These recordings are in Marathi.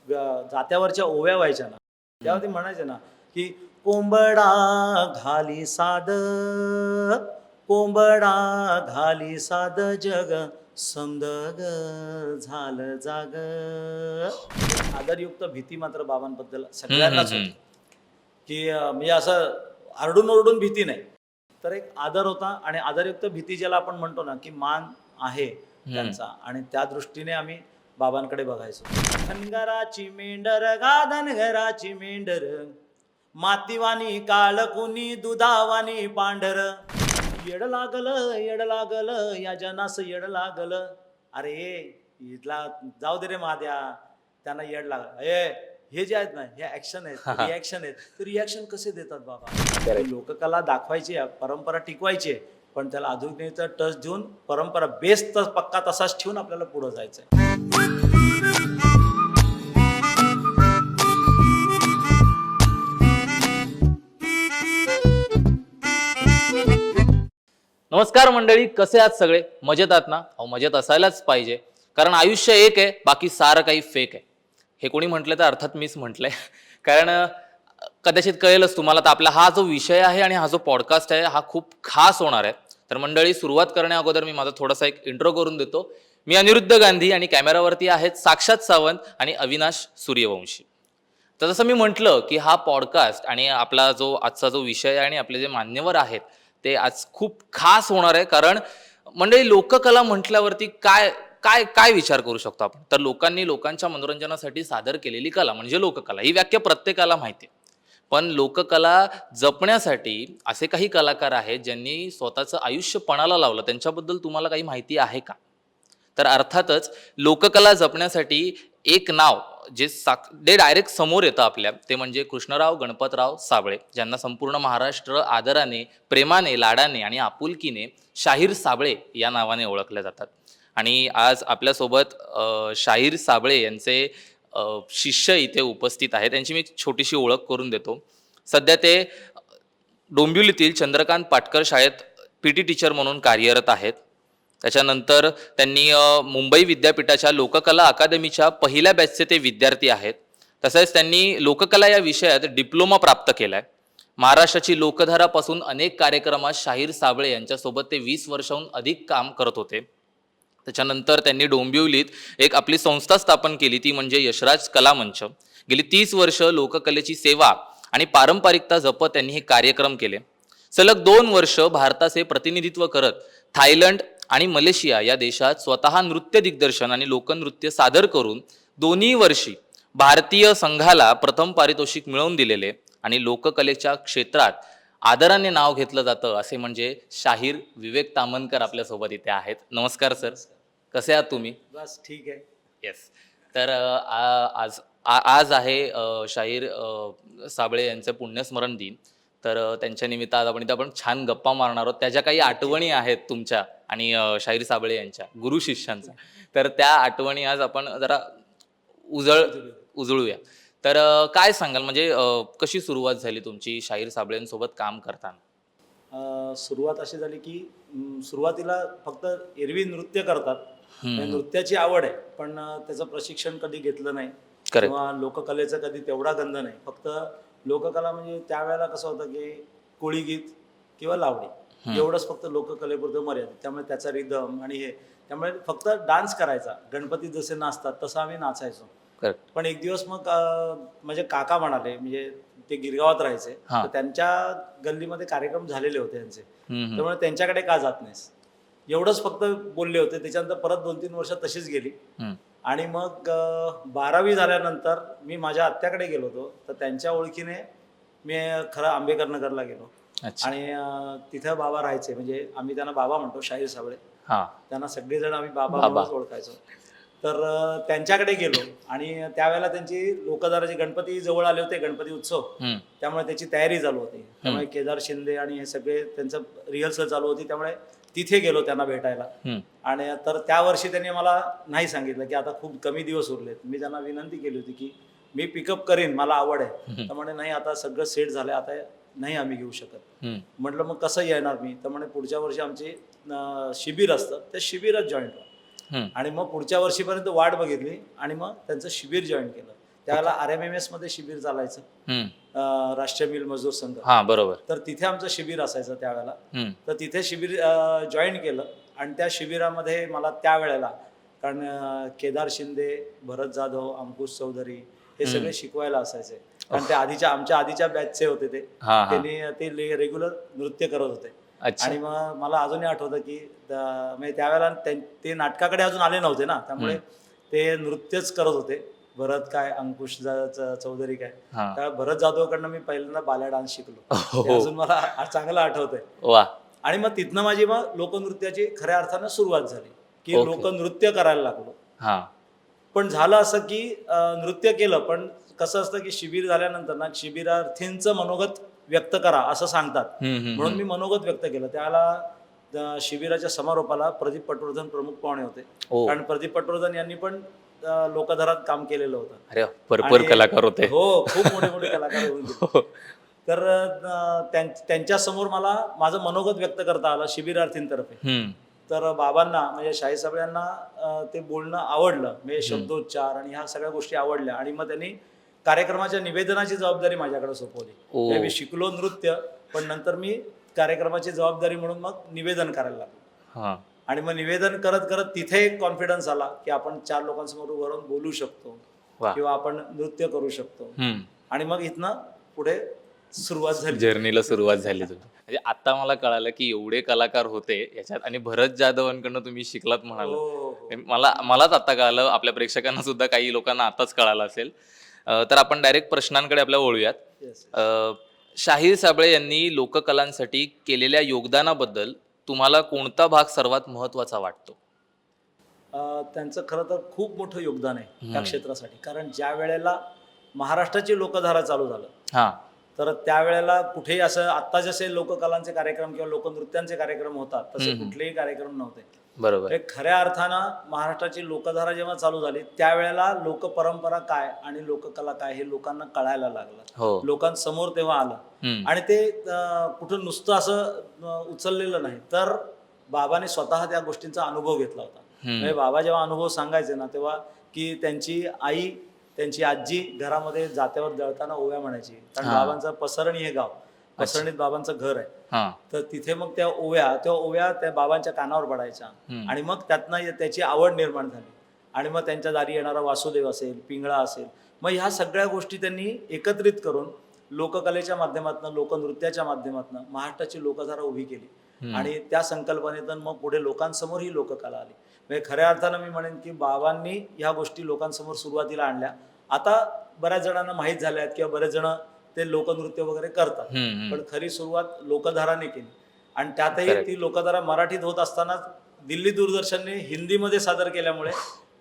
जात्यावरच्या ओव्या व्हायच्या ना, तेव्हा ते म्हणायचे ना की कोंबडा घाली साद, कोंबडा घाली साद जग समद ग झालं जाग. आदरयुक्त भीती मात्र बाबांबद्दल सगळ्यांनाच होती की म्हणजे असं आरडून ओरडून भीती नाही, तर एक आदर होता. आणि आदरयुक्त भीती ज्याला आपण म्हणतो ना की मान आहे त्यांचा, आणि त्या दृष्टीने आम्ही बाबांकडे बघायचो. धनगराची मेंढर गा धनगराची मेंढर, मातीवानी काळ कुणी दुधावानी पांढर, येड लागल या जनास येड लागल. अरे इथला जाऊ दे रे महाद्या, त्यांना येड लागल. हे जे आहेत ना, हे ऍक्शन आहेत, रिॲक्शन आहेत. ते रिॲक्शन कसे देतात बाबा? लोककला दाखवायची आहे, परंपरा टिकवायची आहे, पण त्याला आधुनिकतेचा टच देऊन परंपरा बेस तर पक्का तसाच ठेवून आपल्याला पुढे जायचंय. नमस्कार मंडळी, कसे आहात सगळे? मजेत आहात ना? अहो मजेत असायलाच पाहिजे, कारण आयुष्य एक आहे, बाकी सारं काही फेक आहे. हे कोणी म्हटलं तर अर्थात मीच म्हटलंय. कारण कदाचित कळेलच तुम्हाला, तर आपला हा जो विषय आहे आणि हा जो पॉडकास्ट आहे हा खूप खास होणार आहे. तर मंडळी, सुरुवात करण्या अगोदर मी माझा थोडासा एक इंट्रो करून देतो. मी अनिरुद्ध गांधी आणि कॅमेरावरती आहेत साक्षात सावंत आणि अविनाश सूर्यवंशी. तर जसं मी म्हटलं की हा पॉडकास्ट आणि आपला जो आजचा जो विषय आहे आणि आपले जे मान्यवर आहेत ते आज खूप खास होणार आहे. कारण मंडळी, लोककला म्हटल्यावरती काय काय काय विचार करू शकतो आपण? तर लोकांच्या मनोरंजनासाठी सादर केलेली कला म्हणजे लोककला. ही व्याख्या प्रत्येकाला माहिती आहे. पण लोककला जपण्यासाठी असे काही कलाकार आहेत ज्यांनी स्वतःचं आयुष्य पणाला लावलं. त्यांच्याबद्दल तुम्हाला काही माहिती आहे का? तर अर्थातच लोककला जपण्यासाठी एक नाव जे डायरेक्ट समोर येतं आपल्या, ते म्हणजे कृष्णराव गणपतराव साबळे, ज्यांना संपूर्ण महाराष्ट्र आदराने, प्रेमाने, लाडाने आणि आपुलकीने शाहीर साबळे या नावाने ओळखले जातात. आणि आज आपल्यासोबत शाहीर साबळे यांचे शिष्य इथे उपस्थित आहेत. त्यांची मी एक छोटीशी ओळख करून देतो. सध्या ते डोंबिवलीतील चंद्रकांत पाटकर शाळेत पीटी टीचर म्हणून कार्यरत आहेत. त्याच्यानंतर त्यांनी मुंबई विद्यापीठाच्या लोककला अकादमीच्या पहिल्या बॅचचे ते विद्यार्थी आहेत. तसेच त्यांनी लोककला या विषयात डिप्लोमा प्राप्त केलाय. महाराष्ट्राची लोकधारापासून अनेक कार्यक्रमात शाहीर साबळे यांच्यासोबत ते 20 वर्षाहून अधिक काम करत होते. त्याच्यानंतर त्यांनी डोंबिवलीत एक आपली संस्था स्थापन केली, ती म्हणजे यशराज कला मंच. गेली 30 वर्ष लोककलेची सेवा आणि पारंपरिकता जपत त्यांनी हे कार्यक्रम केले. सलग 2 वर्ष भारताचे प्रतिनिधित्व करत थायलंड आणि मलेशिया या देशात स्वतः नृत्य दिग्दर्शन आणि लोकनृत्य सादर करून दोन्ही वर्षी भारतीय संघाला प्रथम पारितोषिक मिळवून दिलेले आणि लोककलेच्या क्षेत्रात आदराने नाव घेतलं जातं असे म्हणजे शाहीर विवेक ताम्हनकर आपल्यासोबत इथे आहेत. नमस्कार सर, कसे आहात तुम्ही? बस ठीक आहे. येस. तर आज आहे शाहीर साबळे यांचे पुण्यस्मरण दिन. तर त्यांच्या निमित्त आज आपण छान गप्पा मारणार आहोत. त्याच्या काही आठवणी आहेत तुमच्या आणि शाहीर साबळे यांच्या गुरु शिष्यांच्या. तर त्या आठवणी आज आपण जरा उजळूया. तर काय सांगाल, म्हणजे कशी सुरुवात झाली तुमची शाहीर साबळेंसोबत काम करताना? सुरुवात अशी झाली की सुरुवातीला फक्त एरवी नृत्य करतात, म्हणजे नृत्याची आवड आहे, पण त्याचं प्रशिक्षण कधी घेतलं नाही किंवा लोककलेचं कधी तेवढा गंध नाही. फक्त लोककला म्हणजे त्यावेळेला कसं होतं की कोळी गीत किंवा लावणी एवढंच फक्त लोककलेपुरतं मर्यादित. त्यामुळे त्याचा रिदम आणि हे, त्यामुळे फक्त डान्स करायचा. गणपती जसे नाचतात तसं आम्ही नाचायचो. पण एक दिवस मग म्हणजे काका म्हणाले, म्हणजे ते गिरगावात राहायचे, तर त्यांच्या गल्लीमध्ये कार्यक्रम झालेले होते त्यांचे, त्यामुळे त्यांच्याकडे का जात नाहीस, एवढंच फक्त बोलले होते. त्याच्यानंतर परत 2-3 वर्ष तशीच गेली. आणि मग 12वी झाल्यानंतर मी माझ्या आत्याकडे गेलो होतो, तर त्यांच्या ओळखीने मी खरं आंबेकर नगरला गेलो. आणि तिथं बाबा राहायचे, म्हणजे आम्ही त्यांना बाबा म्हणतो, शाहीर साबळे. त्यांना सगळेजण आम्ही बाबा म्हणूनच ओळखायचो. तर त्यांच्याकडे गेलो आणि त्यावेळेला त्यांची लोकधाराचे गणपती जवळ आले होते, गणपती उत्सव, त्यामुळे त्याची तयारी चालू होती. त्यामुळे केदार शिंदे आणि हे सगळे त्यांचं रिहर्सल चालू होती, त्यामुळे तिथे गेलो त्यांना भेटायला. आणि तर त्या वर्षी त्यांनी मला नाही सांगितलं की आता खूप कमी दिवस उरलेत. मी त्यांना विनंती केली होती की मी पिकअप करीन, मला आवड आहे. तर म्हणे नाही, आता सगळं सेट झालंय, आता नाही आम्ही घेऊ शकत. म्हटलं मग कसं येणार मी? तर म्हणे पुढच्या वर्षी आमचे शिबिर असतं, त्या शिबिरात जॉईन व्हा. आणि मग पुढच्या वर्षीपर्यंत वाट बघितली आणि मग त्यांचं शिबिर जॉईन केलं. त्यावेळेला RMMS मध्ये शिबिर चालायचं, राष्ट्रीय मिल मजदूर संघ. हा बरोबर. तर तिथे आमचं शिबिर असायचं त्यावेळेला. तर तिथे शिबिर जॉईन केलं आणि त्या शिबिरामध्ये मला त्यावेळेला, कारण केदार शिंदे, भरत जाधव, अंकुश चौधरी हे सगळे शिकवायला असायचे. कारण ते आमच्या आधीच्या बॅचचे होते ते. त्यांनी ते रेग्युलर नृत्य करत होते. आणि मग मला अजूनही आठवतं की म्हणजे त्यावेळेला ते नाटकाकडे अजून आले नव्हते ना, त्यामुळे ते नृत्यच करत होते. भरत काय, अंकुश चौधरी काय. त्या भरत जाधवकडनं मी पहिल्यांदा बाल्या डान्स शिकलो. ते अजून मला चांगलं आठवतंय. आणि मग तिथनं माझी मग लोकनृत्याची खऱ्या अर्थानं सुरुवात झाली की लोकनृत्य करायला लागलो. पण झालं असं की नृत्य केलं, पण कसं असतं की शिबिर झाल्यानंतर ना शिबिरार्थींचं मनोगत व्यक्त करा असं सांगतात. म्हणून मी मनोगत व्यक्त केलं. त्याला शिबिराच्या समारोपाला प्रदीप पटवर्धन प्रमुख पाहुणे होते. कारण प्रदीप पटवर्धन यांनी पण लोकधारात काम केलेलं होतं. अरे भरपूर कलाकार होते. हो, खूप मोठे मोठे कलाकार होते. तर त्यांच्या समोर मला माझं मनोगत व्यक्त करता आलं शिबिरार्थींतर्फे. तर बाबांना म्हणजे शाहीर साहेब यांना ते बोलणं आवडलं, म्हणजे शब्दोच्चार आणि ह्या सगळ्या गोष्टी आवडल्या. आणि मग त्यांनी कार्यक्रमाच्या निवेदनाची जबाबदारी माझ्याकडे सोपवली. मी शिकलो नृत्य, पण नंतर मी कार्यक्रमाची जबाबदारी म्हणून मग निवेदन करायला लागलो. आणि मग निवेदन करत करत तिथे एक कॉन्फिडन्स आला की आपण 4 लोकांसमोर उभं राहून बोलू शकतो किंवा आपण नृत्य करू शकतो. आणि मग इथनं पुढे सुरुवात झाली, जर्नीला सुरुवात झाली. म्हणजे आता मला कळालं की एवढे कलाकार होते याच्यात आणि भरत जाधवांकडनं तुम्ही शिकलात म्हणाला. मलाच आता कळालं, आपल्या प्रेक्षकांना सुद्धा, काही लोकांना आताच कळालं असेल. तर आपण डायरेक्ट प्रश्नांकडे आपल्या वळूयात. शाहीर साबळे यांनी लोककलांसाठी केलेल्या योगदानाबद्दल तुम्हाला कोणता भाग सर्वात महत्वाचा वाटतो? त्यांचं खरं तर खूप मोठं योगदान आहे त्या क्षेत्रासाठी. कारण ज्या वेळेला महाराष्ट्राची लोकधारा चालू झालं, तर त्यावेळेला कुठेही असं आत्ता जसे लोककलांचे कार्यक्रम किंवा लोकनृत्यांचे कार्यक्रम होतात तसे कुठलेही कार्यक्रम नव्हते. बरोबर. खऱ्या अर्थानं महाराष्ट्राची लोकधारा जेव्हा चालू झाली त्यावेळेला लोकपरंपरा काय आणि लोककला काय हे लोकांना कळायला लागलं. लोकांसमोर तेव्हा आलं. आणि ते कुठं नुसतं असं उचललेलं नाही, तर बाबाने स्वतः त्या गोष्टींचा अनुभव घेतला होता. म्हणजे बाबा जेव्हा अनुभव सांगायचे ना, तेव्हा की त्यांची आई, त्यांची आजी घरामध्ये जात्यावर दळताना ओव्या म्हणायची. कारण बाबांचं पसरणी हे गाव, पसरणीत बाबांचं घर आहे. तर तिथे मग त्या ओव्या त्या बाबांच्या कानावर पडायच्या. आणि मग त्यातनं त्याची आवड निर्माण झाली. आणि मग त्यांच्या दारी येणारा वासुदेव असेल, पिंगळा असेल, मग ह्या सगळ्या गोष्टी त्यांनी एकत्रित करून लोककलेच्या माध्यमातून, लोकनृत्याच्या माध्यमातून महाराष्ट्राची लोकधारा उभी केली. आणि त्या संकल्पनेतून मग पुढे लोकांसमोर ही लोककला आली. म्हणजे खऱ्या अर्थानं मी म्हणेन की बाबांनी ह्या गोष्टी लोकांसमोर सुरुवातीला आणल्या. आता बऱ्याच जणांना माहीत झाल्या आहेत किंवा बरेच जण ते लोकनृत्य वगैरे करतात, पण खरी सुरुवात लोकधाराने केली. आणि त्यातही ती लोकधारा मराठीत होत असताना दिल्ली दूरदर्शनने हिंदीमध्ये सादर केल्यामुळे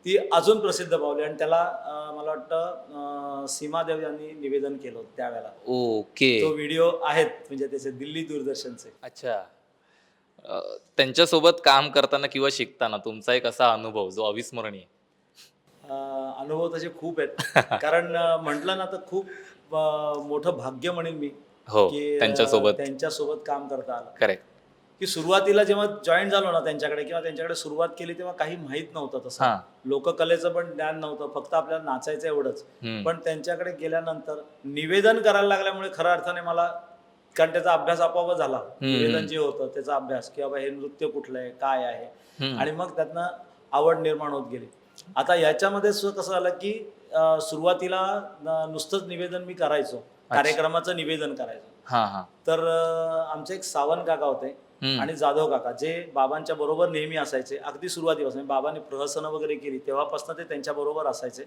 ती अजून प्रसिद्ध पावली. आणि त्याला मला वाटतं सीमादेव यांनी निवेदन केलं होतं त्यावेळेला. तो व्हिडिओ आहेत म्हणजे त्याचे दिल्ली दूरदर्शनचे. अच्छा. त्यांच्यासोबत काम करताना किंवा शिकताना तुमचा एक असा अनुभव जो अविस्मरणीय? अनुभव तसे खूप आहेत. कारण म्हटलं ना तर खूप मोठं भाग्य म्हणेन मी की त्यांच्यासोबत काम करता आलं. करेक्ट. की सुरुवातीला जेव्हा जॉईन झालो ना त्यांच्याकडे किंवा त्यांच्याकडे सुरुवात केली तेव्हा काही माहीत नव्हतं तसं. लोककलेचं पण ज्ञान नव्हतं, फक्त आपल्याला नाचायचं एवढंच. पण त्यांच्याकडे गेल्यानंतर निवेदन करायला लागल्यामुळे खऱ्या अर्थाने मला, कारण त्याचा अभ्यास आपोआप झाला, निवेदन जे होतं त्याचा अभ्यास की बाबा हे नृत्य कुठलं आहे, काय आहे. आणि मग त्यातनं आवड निर्माण होत गेली. आता याच्यामध्ये कसं झालं की सुरुवातीला नुसतंच निवेदन मी करायचो, कार्यक्रमाचं निवेदन करायचो. तर आमचे एक सावंत काका होते आणि जाधव काका, जे बाबांच्या बरोबर नेहमी असायचे. अगदी सुरुवातीपासून बाबांनी प्रहसनं वगैरे केली तेव्हापासून ते त्यांच्या बरोबर असायचे.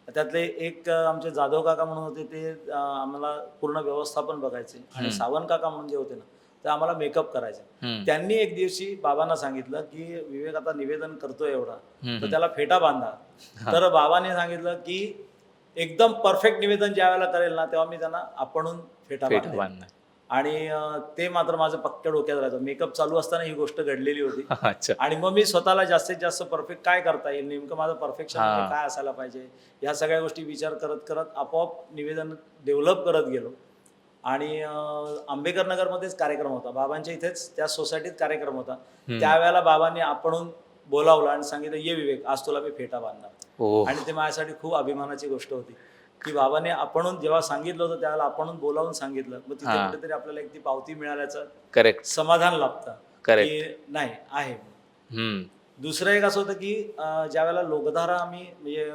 त्यातले एक आमचे जाधव काका म्हणून होते, ते आम्हाला पूर्ण व्यवस्थापन बघायचे. आणि सावंत काका म्हणून जे होते ना, ते आम्हाला मेकअप करायचे. त्यांनी एक दिवशी बाबांना सांगितलं की विवेक आता निवेदन करतोय एवढा, तर त्याला फेटा बांधा. तर बाबांनी सांगितलं की एकदम परफेक्ट निवेदन ज्या वेळेला करेल ना, तेव्हा मी त्यांना आपणून फेटा बांधणार. आणि ते मात्र माझं पक्क्या डोक्यात राहायचं. मेकअप चालू असताना ही गोष्ट घडलेली होती. आणि मग मी स्वतःला जास्तीत जास्त परफेक्ट काय करता येईल, नेमकं माझं परफेक्शन काय असायला पाहिजे, ह्या सगळ्या गोष्टी विचार करत करत आपोआप निवेदन डेव्हलप करत गेलो. आणि आंबेडकर नगरमध्येच कार्यक्रम होता, बाबांच्या इथेच त्या सोसायटीत कार्यक्रम होता. त्यावेळेला बाबांनी आपणून बोलावलं आणि सांगितलं, ये विवेक, आज तुला मी फेटा बांधणार. आणि ते माझ्यासाठी खूप अभिमानाची गोष्ट होती. की बाबाने आपणून जेव्हा सांगितलं होतं त्यावेळेला आपणून बोलावून सांगितलं, मग तिथे हा. कुठेतरी आपल्याला एक ती पावती मिळाल्याचं करेक्ट. समाधान लाभतं Correct. की नाही आहे. हम्म. दुसरं एक असं होतं की ज्या वेळेला लोकधारा आम्ही म्हणजे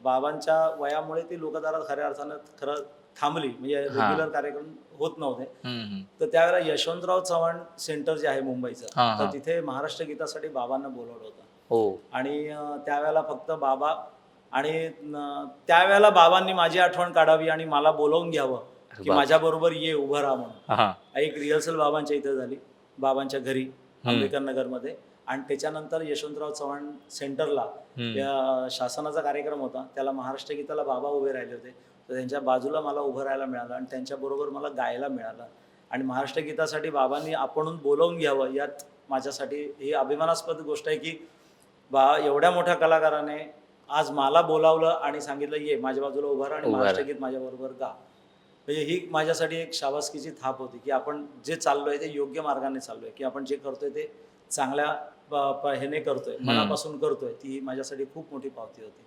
बाबांच्या वयामुळे ती लोकधारा खऱ्या अर्थानं खरं थांबली, म्हणजे रेग्युलर कार्यक्रम होत नव्हते. हम्म. तर त्यावेळेला यशवंतराव चव्हाण सेंटर जे आहे मुंबईचं, हा, तर हा. तिथे महाराष्ट्र गीतासाठी बाबांना बोलवलं होतं. हो. आणि त्यावेळेला फक्त बाबा आणि त्यावेळेला बाबांनी माझी आठवण काढावी आणि मला बोलवून घ्यावं अरे की बाप. माझ्याबरोबर ये, उभं राहा म्हणून. हा. एक रिहर्सल बाबांच्या इथं झाली, बाबांच्या घरी आंबेडकर नगरमध्ये. आणि त्याच्यानंतर यशवंतराव चव्हाण सेंटरला त्या शासनाचा कार्यक्रम होता, त्याला महाराष्ट्र गीताला बाबा उभे राहिले होते. तर त्यांच्या बाजूला मला उभं राहायला मिळालं आणि त्यांच्याबरोबर मला गायला मिळालं. आणि महाराष्ट्र गीतासाठी बाबांनी आपणून बोलवून घ्यावं, यात माझ्यासाठी ही अभिमानास्पद गोष्ट आहे की एवढ्या मोठ्या कलाकाराने आज मला बोलावलं आणि सांगितलं ये माझ्या बाजूला उभा राहा आणि महाराष्ट्र गीत माझ्याबरोबर गा. म्हणजे ही माझ्यासाठी एक शाबासकीची थाप होती की आपण जे चाललोय ते योग्य मार्गाने चाललोय, की आपण जे करतोय ते चांगल्या ह्याने करतोय, मनापासून करतोय. ती माझ्यासाठी खूप मोठी पावती होती.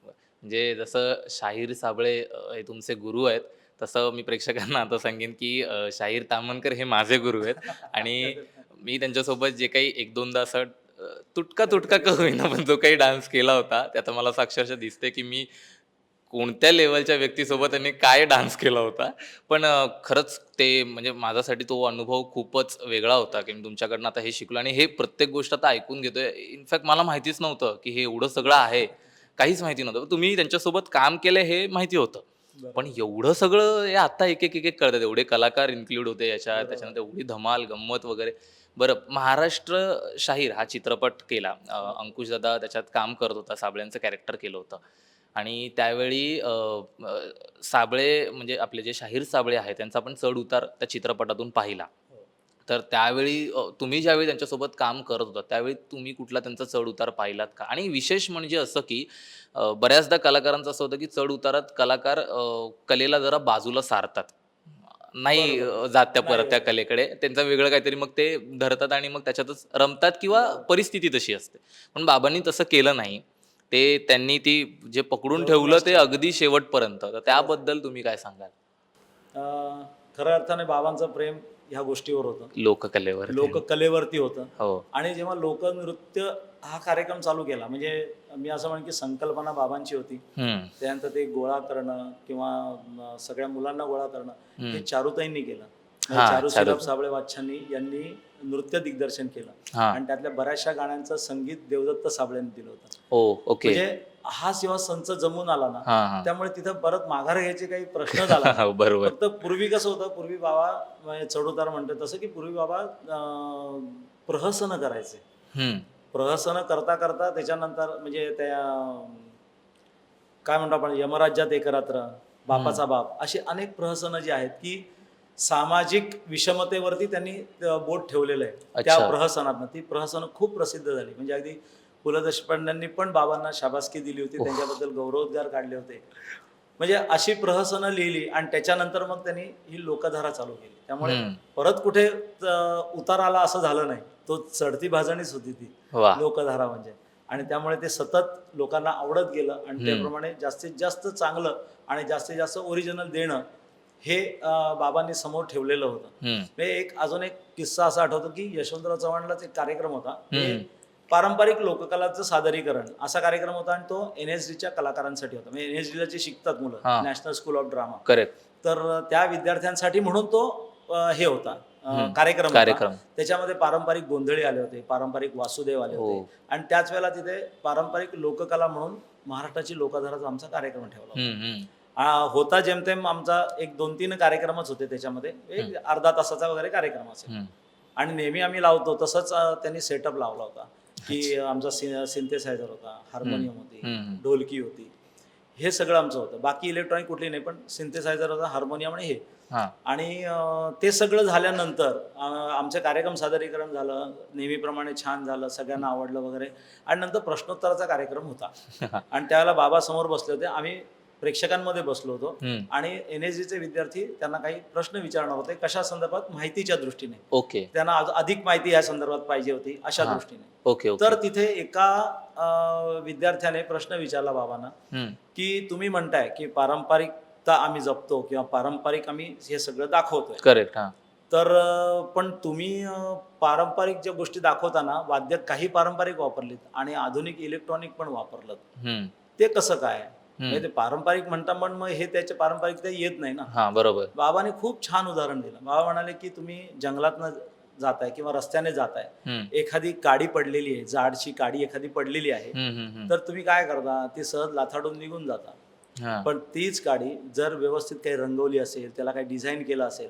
म्हणजे जसं शाहीर साबळे हे तुमचे गुरु आहेत, तसं मी प्रेक्षकांना आता सांगेन की शाहीर ताम्हणकर हे माझे गुरु आहेत. आणि मी त्यांच्यासोबत जे काही एक दोनदा असं तुटका तुटका का होईना पण जो काही डान्स केला होता, त्यात मला अक्षरशः दिसते की मी कोणत्या लेवलच्या व्यक्तीसोबत त्यांनी काय डान्स केला होता. पण खरंच ते म्हणजे माझ्यासाठी तो अनुभव खूपच वेगळा होता की मी तुमच्याकडनं आता हे शिकलो आणि हे प्रत्येक गोष्ट आता ऐकून घेतोय. इनफॅक्ट मला माहितीच नव्हतं की हे एवढं सगळं आहे, काहीच माहिती नव्हतं. तुम्ही त्यांच्यासोबत काम केलंय हे माहिती होतं, पण एवढं सगळं हे आता एक एक एक एक कळतात. एवढे कलाकार इन्क्लूड होते याच्यात, त्याच्यानंतर एवढी धमाल गंमत वगैरे. बरं, महाराष्ट्र शाहीर हा चित्रपट केला, अंकुश दादा त्याच्यात काम करत होता, साबळेंचं कॅरेक्टर केलं होतं. आणि त्यावेळी साबळे म्हणजे आपले जे शाहीर साबळे आहेत त्यांचा आपण चढ उतार त्या चित्रपटातून पाहिला. तर त्यावेळी तुम्ही ज्यावेळी त्यांच्यासोबत काम करत होता त्यावेळी तुम्ही कुठला त्यांचा चढ उतार पाहिलात का? आणि विशेष म्हणजे असं की बऱ्याचदा कलाकारांचं असं होतं की चढ उतारात कलाकार कलेला जरा बाजूला सारतात, नाही जात त्या परत त्या कलेकडे, त्यांचं वेगळं काहीतरी मग ते धरतात आणि मग त्याच्यातच रमतात किंवा परिस्थिती तशी असते. पण बाबांनी तसं केलं नाही. ते त्यांनी ती जे पकडून ठेवलं ते अगदी शेवटपर्यंत. तर त्याबद्दल तुम्ही काय सांगाल? खऱ्या अर्थाने बाबांचं प्रेम ह्या गोष्टीवर होतं, लोककलेवर. लोककलेवरती होतं. हो. आणि जेव्हा लोकनृत्य हा कार्यक्रम चालू केला, म्हणजे मी असं म्हणेन की संकल्पना बाबांची होती. त्यानंतर ते गोळा करणं किंवा सगळ्या मुलांना गोळा करणं हे चारुताईंनी केलं. चारू श्रीराम साबळे वाच्छांनी यांनी नृत्य दिग्दर्शन केलं आणि त्यातल्या बऱ्याचशा गाण्यांचं संगीत देवदत्त साबळेंनी दिलं होतं. म्हणजे हा जेव्हा संच जमून आला ना, त्यामुळे तिथं परत माघार घ्यायचे काही प्रश्न झाला. बरोबर. फक्त पूर्वी कसं होतं, पूर्वी बाबा चढउतार म्हणतो तसं की पूर्वी बाबा प्रहसन करायचे. प्रहसन करता करता त्याच्यानंतर म्हणजे त्या काय म्हणतो आपण, यमराज्यात एक रात्र, बापाचा बाप, अशी अनेक प्रहसनं जी आहेत की सामाजिक विषमतेवरती त्यांनी बोट ठेवलेलं आहे त्या प्रहसनातनं. ती प्रहसनं खूप प्रसिद्ध झाली. म्हणजे अगदी पु ल देशपांड्यांनी पण बाबांना शाबासकी दिली होती, त्यांच्याबद्दल गौरवोद्गार काढले होते. म्हणजे अशी प्रहसनं लिहिली आणि त्याच्यानंतर मग त्यांनी ही लोकधारा चालू केली. त्यामुळे परत कुठे उतार आला असं झालं नाही, तो चढती भाजणीच होती ती लोकधारा म्हणजे. आणि त्यामुळे ते सतत लोकांना आवडत गेलं आणि त्याप्रमाणे जास्तीत जास्त चांगलं आणि जास्तीत जास्त ओरिजिनल देणं हे बाबांनी समोर ठेवलेलं होतं. एक अजून एक किस्सा असा आठवतो की यशवंतराव चव्हाणलाच एक कार्यक्रम होता, पारंपरिक लोककलाचं सादरीकरण असा कार्यक्रम होता आणि तो NSDच्या कलाकारांसाठी होता. म्हणजे NSDला जे शिकतात मुलं, नॅशनल स्कूल ऑफ ड्रामा, तर त्या विद्यार्थ्यांसाठी म्हणून तो हे होता कार्यक्रम. त्याच्यामध्ये पारंपरिक गोंधळी आले होते, पारंपरिक वासुदेव आले होते आणि त्याच वेळेला तिथे पारंपरिक लोककला म्हणून महाराष्ट्राची लोकधाराचा आमचा कार्यक्रम ठेवला होता. जेमतेम आमचा एक 2-3 कार्यक्रमच होते, त्याच्यामध्ये एक अर्धा तासाचा वगैरे कार्यक्रम असेल. आणि नेहमी आम्ही लावतो तसंच त्यांनी सेटअप लावला होता की आमचा सिंथेसायझर होता, हार्मोनियम होती, ढोलकी होती, हे सगळं आमचं होतं. बाकी इलेक्ट्रॉनिक कुठली नाही, पण सिंथेसायझर होता, हार्मोनियम आणि हे. आणि ते सगळं झाल्यानंतर आमचं कार्यक्रम सादरीकरण झालं, नेहमीप्रमाणे छान झालं, सगळ्यांना आवडलं वगैरे. आणि नंतर प्रश्नोत्तराचा कार्यक्रम होता आणि त्यावेळेला बाबा समोर बसले होते. आम्ही प्रेक्षकांमध्ये बसलो होतो आणि NSG चे विद्यार्थी त्यांना काही प्रश्न विचारणार होते कशा संदर्भात, माहितीच्या दृष्टीने. ओके. त्यांना अधिक माहिती या संदर्भात पाहिजे होती अशा दृष्टीने. ओके. तर तिथे एका विद्यार्थ्याने प्रश्न विचारला बाबांना की तुम्ही म्हणताय की पारंपरिकता आम्ही जपतो किंवा पारंपरिक आम्ही हे सगळं दाखवतोय. करेक्ट. तर पण तुम्ही पारंपरिक ज्या गोष्टी दाखवताना वाद्य काही पारंपरिक वापरलीत आणि आधुनिक इलेक्ट्रॉनिक पण वापरलं, ते कसं काय? म्हणजे ते पारंपरिक म्हणता पण मग हे त्याच्या पारंपरिकता येत नाही ना. बरोबर. बाबाने खूप छान उदाहरण दिलं. बाबा म्हणाले की तुम्ही जंगलातनं जाताय किंवा रस्त्याने जाताय, एखादी काडी पडलेली आहे, जाडची काडी एखादी पडलेली आहे, तर तुम्ही काय करता, ती सहज लाथाडून निघून जाता. पण तीच काडी जर व्यवस्थित काही रंगवली असेल, त्याला काही डिझाईन केलं असेल,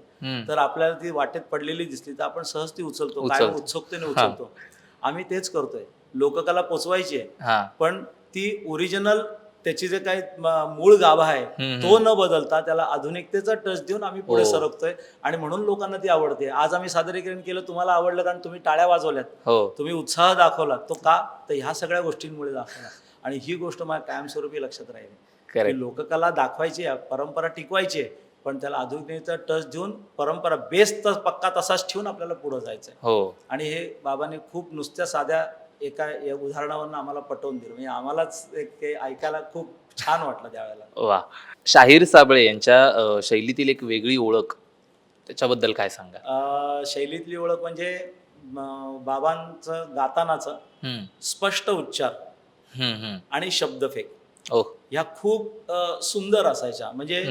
तर आपल्याला ती वाटेत पडलेली दिसली तर आपण सहज ती उचलतो, काय उत्सुकतेने उचलतो. आम्ही तेच करतोय. लोककला पोचवायची आहे, पण ती ओरिजिनल त्याची जे काही मूळ गाभा आहे तो न बदलता त्याला आधुनिकतेचा टच देऊन आम्ही पुढे सरकतोय आणि म्हणून लोकांना ती आवडते. आज आम्ही सादरीकरण केलं, तुम्हाला आवडलं कारण तुम्ही टाळ्या वाजवल्यात, तुम्ही उत्साह दाखवला. तो का? तर ह्या सगळ्या गोष्टींमुळे दाखवला. आणि ही गोष्ट माझ्या कायमस्वरूपी लक्षात राहिली की लोककला दाखवायची आहे, परंपरा टिकवायची आहे, पण त्याला आधुनिकतेचा टच देऊन परंपरा बेस तर पक्का तसाच ठेवून आपल्याला पुढे जायचंय. आणि हे बाबांनी खूप नुसत्या साध्या एका उदाहरणावरून आम्हाला पटवून दिलं. म्हणजे आम्हालाच ऐकायला खूप छान वाटलं त्यावेळेला. वा. शाहीर साबळे यांच्या शैलीतील एक वेगळी ओळख, त्याच्याबद्दल काय सांगा? शैलीतली ओळख म्हणजे बाबांचं गातानाचं स्पष्ट उच्चार आणि शब्दफेक ह्या खूप सुंदर असायच्या. म्हणजे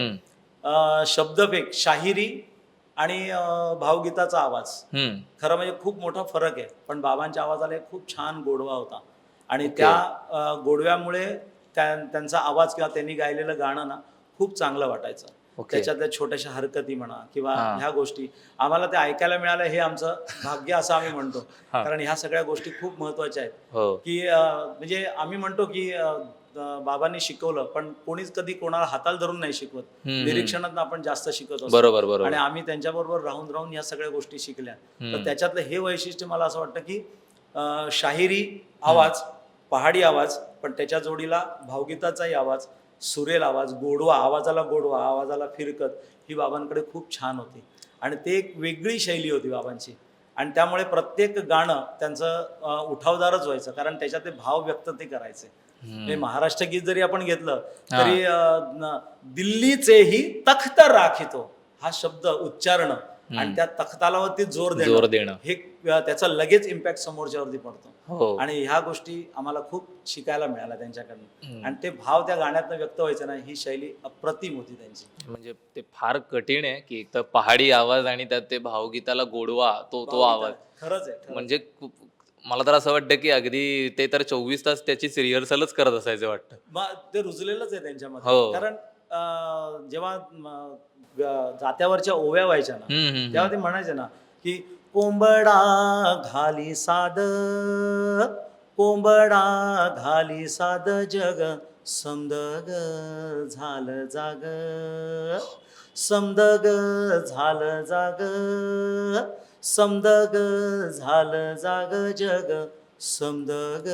शब्दफेक, शाहिरी आणि भावगीताचा आवाज, खरं म्हणजे खूप मोठा फरक आहे. पण बाबांच्या आवाजाला एक खूप छान गोडवा होता आणि त्या गोडव्यामुळे त्यांचा आवाज किंवा त्यांनी गायलेलं गाणं ना खूप चांगलं वाटायचं. त्याच्यातल्या छोट्याशा हरकती म्हणा किंवा ह्या गोष्टी आम्हाला त्या ऐकायला मिळाल्या, हे आमचं भाग्य असं आम्ही म्हणतो. कारण ह्या सगळ्या गोष्टी खूप महत्वाच्या आहेत. की म्हणजे आम्ही म्हणतो की बाबांनी शिकवलं, पण कोणीच कधी कोणाला हाताला धरून नाही शिकवत. निरीक्षणात आपण जास्त शिकत असतो. बरोबर. आणि आम्ही त्यांच्याबरोबर राहून राहून ह्या सगळ्या गोष्टी शिकल्या. तर त्याच्यातलं हे वैशिष्ट्य मला असं वाटतं की शाहिरी आवाज, पहाडी आवाज, पण त्याच्या जोडीला भावगीताचाही आवाज, सुरेल आवाज, गोडवा, आवाजाला फिरकत, ही बाबांकडे खूप छान होती. आणि ते एक वेगळी शैली होती बाबांची. आणि त्यामुळे प्रत्येक गाणं त्यांचं उठावदारच व्हायचं, कारण त्याच्यात ते भाव व्यक्त ते करायचे. महाराष्ट्र गीत जरी आपण घेतलं तरी दिल्लीचेही तख्त राखितो हा शब्द उच्चारणं आणि त्या तख्तालावरती जोर देणं हे त्याचा लगेच इम्पॅक्ट समोरच्यावरती पडतो. आणि ह्या गोष्टी आम्हाला खूप शिकायला मिळाल्या त्यांच्याकडनं. आणि ते भाव त्या गाण्यातनं व्यक्त व्हायचं ना, ही शैली अप्रतिम होती त्यांची. म्हणजे ते फार कठीण आहे की एक तर पहाडी आवाज आणि त्यात ते भावगीताला गोडवा, तो आवाज. खरंच आहे. म्हणजे मला तर असं वाटतं की अगदी ते तर 24 तास त्याची रिहर्सलच करत असायचं वाटतं. ते रुजलेलंच आहे त्यांच्यामध्ये. कारण जेव्हा जात्यावरच्या ओव्या व्हायच्या ना, तेव्हा ते म्हणायचे ना की कोंबडा घाली साद, कोंबडा घाली साद, जग समदग झालं जाग, समदग झालं जाग, समदग झालं जाग, जग समदग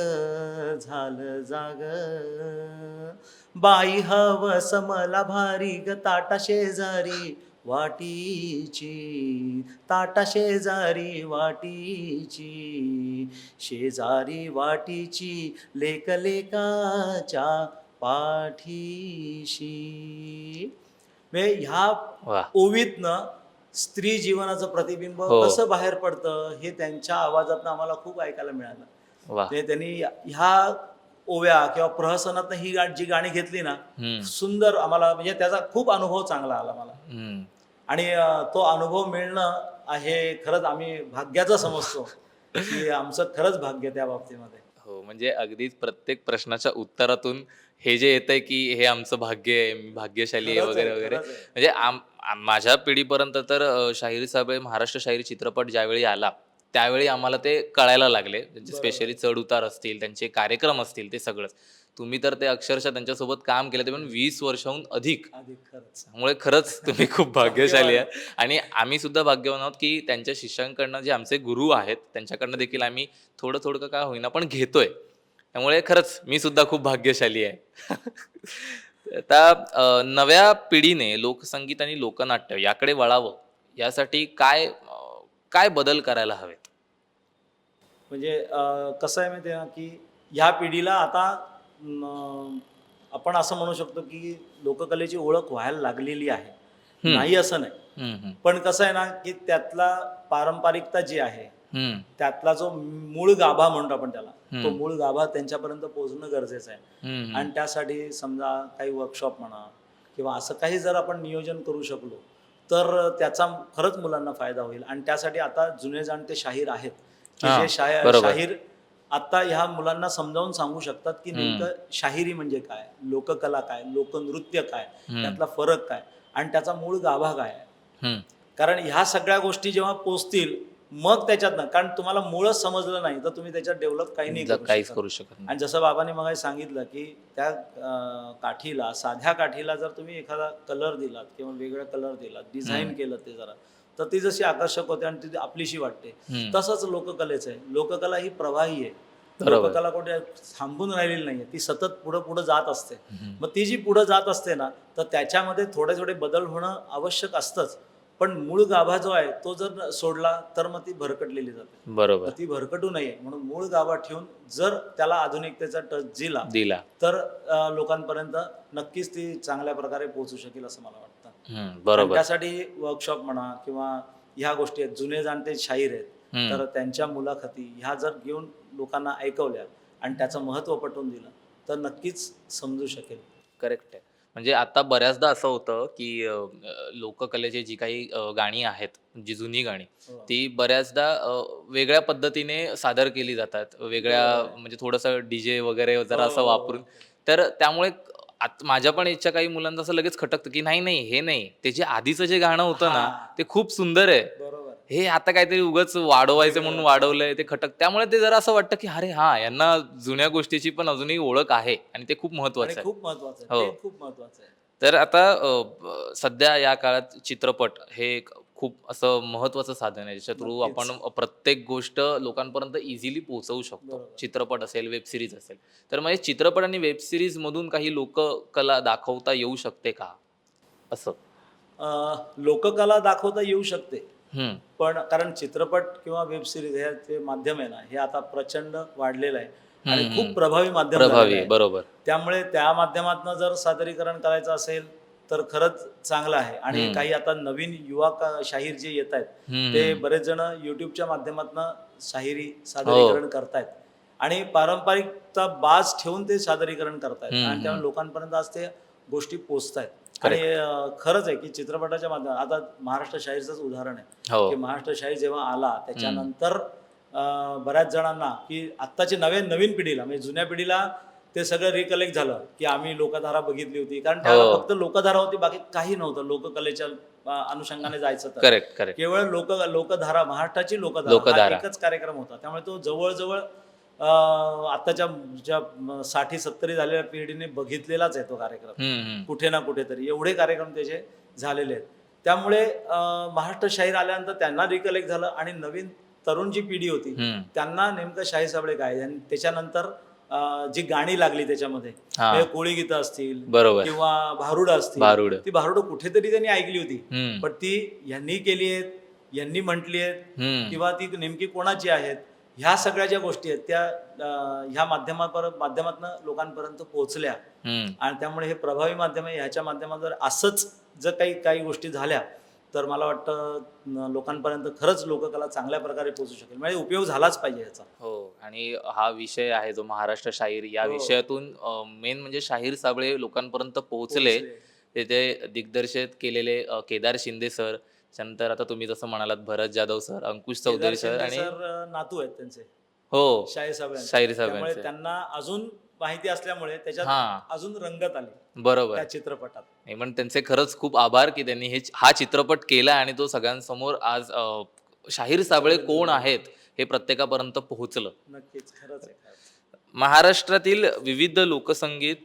झालं जाग. बाई हवस मला भारी ग ताटा शेजारी वाटीची, ताटा शेजारी वाटीची, शेजारी वाटीची, लेक लेकाच्या पाठीशी. ह्या ओवीतनं स्त्री जीवनाचं प्रतिबिंब कसं बाहेर पडतं हे त्यांच्या आवाजातनं आम्हाला खूप ऐकायला मिळालं. त्यांनी ह्या ओव्या किंवा प्रहसनातनं ही जी गाणी घेतली ना, सुंदर आम्हाला, म्हणजे त्याचा खूप अनुभव चांगला आला मला. आणि तो अनुभव मिळणं हे खरंच आम्ही भाग्याचं समजतो की आमचं खरंच भाग्य त्या बाबतीमध्ये. हो, म्हणजे अगदीच प्रत्येक प्रश्नाच्या उत्तरातून हे जे येतंय की हे आमचं भाग्य आहे, मी भाग्यशाली आहे वगैरे वगैरे. म्हणजे माझ्या पिढीपर्यंत तर शाहीर साबळे महाराष्ट्र शाहीर चित्रपट ज्यावेळी आला त्यावेळी आम्हाला ते कळायला लागले. त्यांचे स्पेशली चढ उतार असतील, त्यांचे कार्यक्रम असतील, ते सगळंच. तुम्ही तर ते अक्षरशः त्यांच्यासोबत काम केलं ते पण 20 वर्षाहून अधिक. त्यामुळे खरंच तुम्ही खूप भाग्यशाली आहे. आणि आम्ही सुद्धा भाग्यवान आहोत की त्यांच्या शिष्यांकडनं, जे आमचे गुरु आहेत त्यांच्याकडनं देखील आम्ही थोडं थोडं काय होईना पण घेतोय. त्यामुळे खरंच मी सुद्धा खूप भाग्यशाली आहे. आता नव्या पिढीने लोकसंगीत आणि लोकनाट्य याकडे वळावं यासाठी काय बदल करायला हवेत? म्हणजे कसं आहे माहिती आहे ना, की ह्या पिढीला आता आपण असं म्हणू शकतो की लोककलेची ओळख व्हायला लागलेली आहे. हम्म, नाही असं नाही. हम्म, पण कसं आहे ना, की त्यातला पारंपरिकता जी आहे, हम्म, त्यातला जो मूळ गाभा म्हणतो आपण त्याला, तो हम्म, मूळ गाभा त्यांच्यापर्यंत पोहोचणं गरजेचं आहे. हम्म, आणि त्यासाठी समजा काही वर्कशॉप म्हणा किंवा असं काही जर आपण नियोजन करू शकलो, तर त्याचा खरंच मुलांना फायदा होईल. आणि त्यासाठी आता जुने जाणते शाहीर आहेत, की हा, जे बरोबर. शाहीर आत्ता ह्या मुलांना समजावून सांगू शकतात, की हम्म, नेमकं शाहिरी म्हणजे काय, लोककला काय, लोकनृत्य काय, हम्म, त्यातला फरक काय आणि त्याचा मूळ गाभा काय आहे. हम्म, कारण ह्या सगळ्या गोष्टी जेव्हा पोचतील, मग त्याच्यातनं, कारण तुम्हाला मुळच समजलं नाही, तर तुम्ही त्याच्यात डेव्हलप काही नाही करू काहीच शकत. करू शकत नाही. आणि जसं बाबांनी मगाशी सांगितलं, की त्या काठीला, साध्या काठीला जर तुम्ही एखादा कलर दिलात किंवा वेगळा कलर दिलात, डिझाईन केलं ते जरा, तर ती जशी आकर्षक होते आणि ती आपलीशी वाटते. हम्म, तसंच लोककलेचं आहे. लोककला ही प्रवाही आहे. बरोबर. लोककला कुठे थांबून राहिलेली नाहीये, ती सतत पुढं पुढं जात असते. हम्म, मग ती जी पुढं जात असते ना, तर त्याच्यामध्ये थोडे थोडे बदल होणं आवश्यक असतंच. पण मूळ गाभा जो आहे तो जर सोडला, तर मग ती भरकटलेली जाते. तर बरोबर. ती भरकटू नये म्हणून मूळ गाभा ठेवून जर त्याला आधुनिकतेचा टच दिला, दिला. तर लोकांपर्यंत नक्कीच ती चांगल्या प्रकारे पोहोचू शकेल असं मला वाटतं. आणि बरोबर. त्यासाठी वर्कशॉप म्हणा किंवा ह्या गोष्टी आहेत, जुने जाणते शाहीर आहेत, हम्म, तर त्यांच्या मुलाखती ह्या जर घेऊन लोकांना ऐकवल्या आणि त्याचं महत्त्व पटवून दिलं, तर नक्कीच समजू शकेल. करेक्ट आहे. म्हणजे आता बऱ्याचदा असं होतं, की लोककलेची जी काही गाणी आहेत, जी जुनी गाणी, हो. ती बऱ्याचदा वेगळ्या पद्धतीने सादर केली जातात. वेगळ्या बरोबर आहे. म्हणजे थोडंसं डीजे वगैरे हो, जरा असं हो, वापरून. हो. तर त्यामुळे माझ्या पण इच्छा काही मुलांचं असं लगेच खटकतं, की नाही, नाही, हे नाही. ते जे आधीचं जे गाणं होतं ना, हां, ते खूप सुंदर आहे. बरोबर. हे आता काहीतरी उगाच वाढवायचं म्हणून वेगळं. वाढवलंय, ते त्यामुळे ते जरा असं वाटतं, की अरे हां, यांना जुन्या गोष्टीची पण अजूनही ओळख आहे आणि ते खूप आणि महत्वाचं आहे. खूप महत्वाचं आहे. हो. ते खूप महत्वाचं आहे. तर आता सध्या या काळात चित्रपट हे एक खूप असं महत्वाचं साधन आहे, ज्याच्या थ्रू आपण नक्कीच. प्रत्येक गोष्ट लोकांपर्यंत इझिली पोहोचवू शकतो. बरोबर. चित्रपट असेल, वेब सिरीज असेल. तर मग हे चित्रपट आणि वेब सिरीज मधून काही लोककला दाखवता येऊ शकते का? असं. लोककला दाखवता येऊ शकते. हं. पण कारण चित्रपट किंवा वेब सिरीज हे जे माध्यम आहे ना, हे आता प्रचंड वाढलेलं आहे आणि हं, खूप हं. प्रभावी माध्यम झालेलं प्रभावी आहे. आहे. बरोबर. त्यामुळे त्या माध्यमातनं जर सादरीकरण करायचं असेल, तर खरंच चांगलं आहे. आणि हं. काही आता नवीन युवा शाहीर जे येत आहेत, हं, ते हं. बरेच जण YouTubeच्या माध्यमातनं शाहिरी हो. सादरीकरण करतायत आणि पारंपरिकता बाज ठेवून ते सादरीकरण करतायत हं, आणि त्यामुळे हं. लोकांपर्यंत आज ते गोष्टी पोहोचतायत. आणि करेक्ट. खरंच आहे की चित्रपटाच्या माध्यमात आता महाराष्ट्र शाहीरचंच उदाहरण आहे, हो. की महाराष्ट्र शाहीर जेव्हा आला हं. त्याच्यानंतर बऱ्याच जणांना, की आत्ताची नवीन पिढीला म्हणजे जुन्या पिढीला ते सगळं रिकलेक्ट झालं, की आम्ही लोकधारा बघितली होती. कारण त्यावेळेला हो. फक्त लोकधारा होती, बाकी काही नव्हतं लोककलेच्या अनुषंगाने जायचं तर. Correct, correct. केवळ लोकधारा, महाराष्ट्राची लोकधारा हा लोकधारा. एकच कार्यक्रम होता. त्यामुळे तो जवळ-जवळ आत्ताच्या ज्या 60-70 झालेल्या पिढीने बघितलेलाच आहे तो कार्यक्रम. हं, हं. कुठे ना कुठेतरी एवढे कार्यक्रम त्याचे झालेले आहेत. त्यामुळे महाराष्ट्र शाहीर आल्यानंतर त्यांना रिकलेक्ट झालं आणि नवीन तरुण जी पिढी होती, हं. त्यांना नेमकं शाहीर साबळे काय आणि त्याच्यानंतर जी गाणी लागली त्याच्यामध्ये, हां. म्हणजे कोळी गीतं असतील बरोबर. किंवा भारुडं असतील, भारुड. ती भारुडं कुठेतरी त्यांनी ऐकली होती. हं. पण ती यांनी केली आहेत, यांनी म्हटली आहेत हं. किंवा ती नेमकी कोणाची आहेत, ह्या सगळ्या ज्या गोष्टी आहेत त्या ह्या माध्यमातनं लोकांपर्यंत पोहोचल्या. हं. आणि त्यामुळे हे प्रभावी माध्यम आहे. ह्याच्या माध्यमातून जर असंच जर काही गोष्टी झाल्या, तर मला वाटतं लोकांपर्यंत खरंच लोककला चांगल्या प्रकारे पोहोचू शकेल. म्हणजे उपयोग झालाच पाहिजे ह्याचा. हो. आणि हा विषय आहे जो महाराष्ट्र शाहीर या हो. विषयातून मेन म्हणजे शाहीर साबळे लोकांपर्यंत पोहोचले. ते दिग्दर्शित केलेले केदार शिंदे सर, त्याच्यानंतर आता तुम्ही जसं म्हणालात भरत जाधव सर, अंकुश केदार चौधरी सर शिंदे आणि सर नातू आहेत त्यांचे, हो, शाहीर साहेबांचे. शाहीर त्यामुळे साहेबांचे. त्यांना अजून माहिती असल्यामुळे त्याच्यात हां, अजून रंगत आली बरोबर. त्या चित्रपटात. नाही पण त्यांचे खरंच खूप आभार, की त्यांनी हा चित्रपट केला आणि तो सगळ्यांसमोर आज शाहीर साबळे कोण आहेत हे प्रत्येकापर्यंत पोहोचलं. नक्कीच, खरंच आहे. महाराष्ट्रातील विविध लोकसंगीत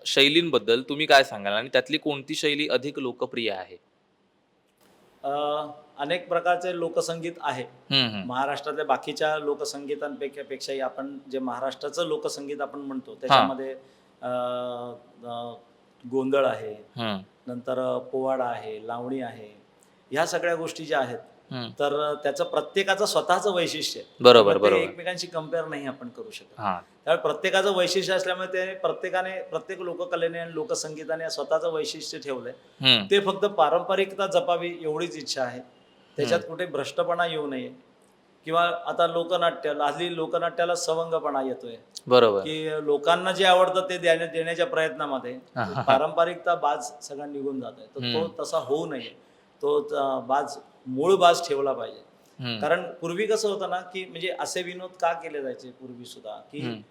शैलींबद्दल तुम्ही काय सांगाल आणि त्यातली कोणती शैली अधिक लोकप्रिय आहे? अनेक प्रकारचे लोकसंगीत आहे. हं, हं. महाराष्ट्रातल्या बाकीच्या लोकसंगीतांपेक्षाही आपण जे महाराष्ट्राचं लोकसंगीत आपण म्हणतो त्याच्यामध्ये अ, अ, गोंधळ आहे, हम्म, नंतर पोवाडा आहे, लावणी आहे, ह्या सगळ्या गोष्टी ज्या आहेत, हम्म. तर त्याचं प्रत्येकाचं स्वतःचं वैशिष्ट्य आहे. बरोबर, त्यामुळे ते बरोबर. एकमेकांशी कम्पेअर नाही आपण करू शकत. हा. त्यामुळे प्रत्येकाचं वैशिष्ट्य असल्यामुळे ते प्रत्येक लोककलेने आणि लोकसंगीताने स्वतःचं वैशिष्ट्य ठेवलंय. हम्म, ते फक्त पारंपरिकता जपावी एवढीच इच्छा आहे. त्याच्यात कुठे भ्रष्टपणा येऊ नये, किंवा आता हल्ली लोकनाट्याला सवंगपणा येतोय, बरोबर. की लोकांना जे आवडतं ते देण्याच्या प्रयत्नामध्ये पारंपरिकता बाज सगळा निघून जातोय. तर तो तसा होऊ नये. तो मूळ बाज ठेवला पाहिजे. हम्म, कारण पूर्वी कसं होतं ना, की म्हणजे असे विनोद का केले जायचे पूर्वी सुद्धा, की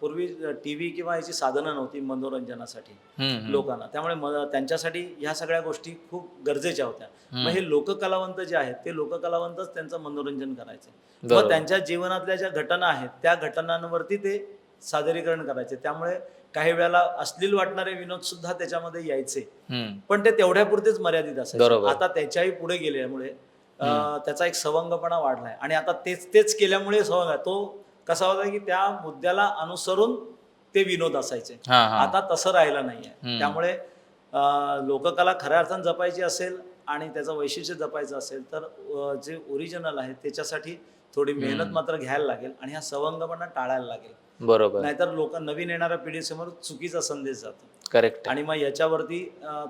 पूर्वी टीव्ही किंवा याची साधनं नव्हती मनोरंजनासाठी लोकांना. त्यामुळे त्यांच्यासाठी ह्या सगळ्या गोष्टी खूप गरजेच्या होत्या. मग हे लोककलावंत जे आहेत ते लोककलावंतच त्यांचं मनोरंजन करायचे. मग त्यांच्या जीवनातल्या ज्या घटना आहेत त्या घटनांवरती ते सादरीकरण करायचे. त्यामुळे काही वेळेला अश्लील वाटणारे विनोद सुद्धा त्याच्यामध्ये यायचे, पण ते तेवढ्यापुरतेच मर्यादित असायचे. आता त्याच्याही पुढे गेल्यामुळे त्याचा एक सवंगपणा वाढलाय. आणि आता तेच केल्यामुळे सवंग तो कसा होता, की त्या मुद्द्याला अनुसरून ते विनोद असायचे. आता तसं राहिलं नाहीये. त्यामुळे लोककला खऱ्या अर्थानं जपायची असेल आणि त्याचं वैशिष्ट्य जपायचं असेल तर जे ओरिजिनल आहे त्याच्यासाठी थोडी मेहनत मात्र घ्यायला लागेल आणि हा सवंगपणा टाळायला लागेल. बरोबर. नाहीतर नवीन येणाऱ्या पिढीसमोर चुकीचा संदेश जातो. करेक्ट. आणि मग याच्यावरती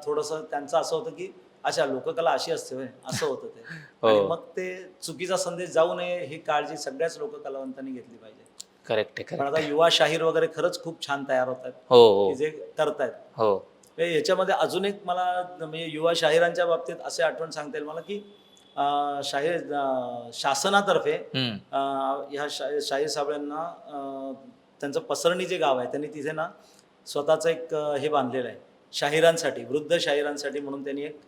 थोडंसं त्यांचं असं होतं, की अच्छा लोककला अशी असते होय, असं होतं ते. आणि मग ते चुकीचा संदेश जाऊ नये ही काळजी सगळ्याच लोककलावंतांनी घेतली पाहिजे. करेक्ट. पण आता युवा शाहीर वगैरे खरंच खूप छान तयार होत आहेत, हो, की जे करतायत. हो. याच्यामध्ये अजून एक मला म्हणजे युवा शाहिरांच्या बाबतीत असे आठवण सांगता येईल मला, की शासनातर्फे ह्या शाहीर साहेबांना त्यांचं पसरणी जे गाव आहे त्यांनी तिथे ना स्वतःचं एक हे बांधलेलं आहे शाहिरांसाठी, वृद्ध शाहिरांसाठी म्हणून त्यांनी एक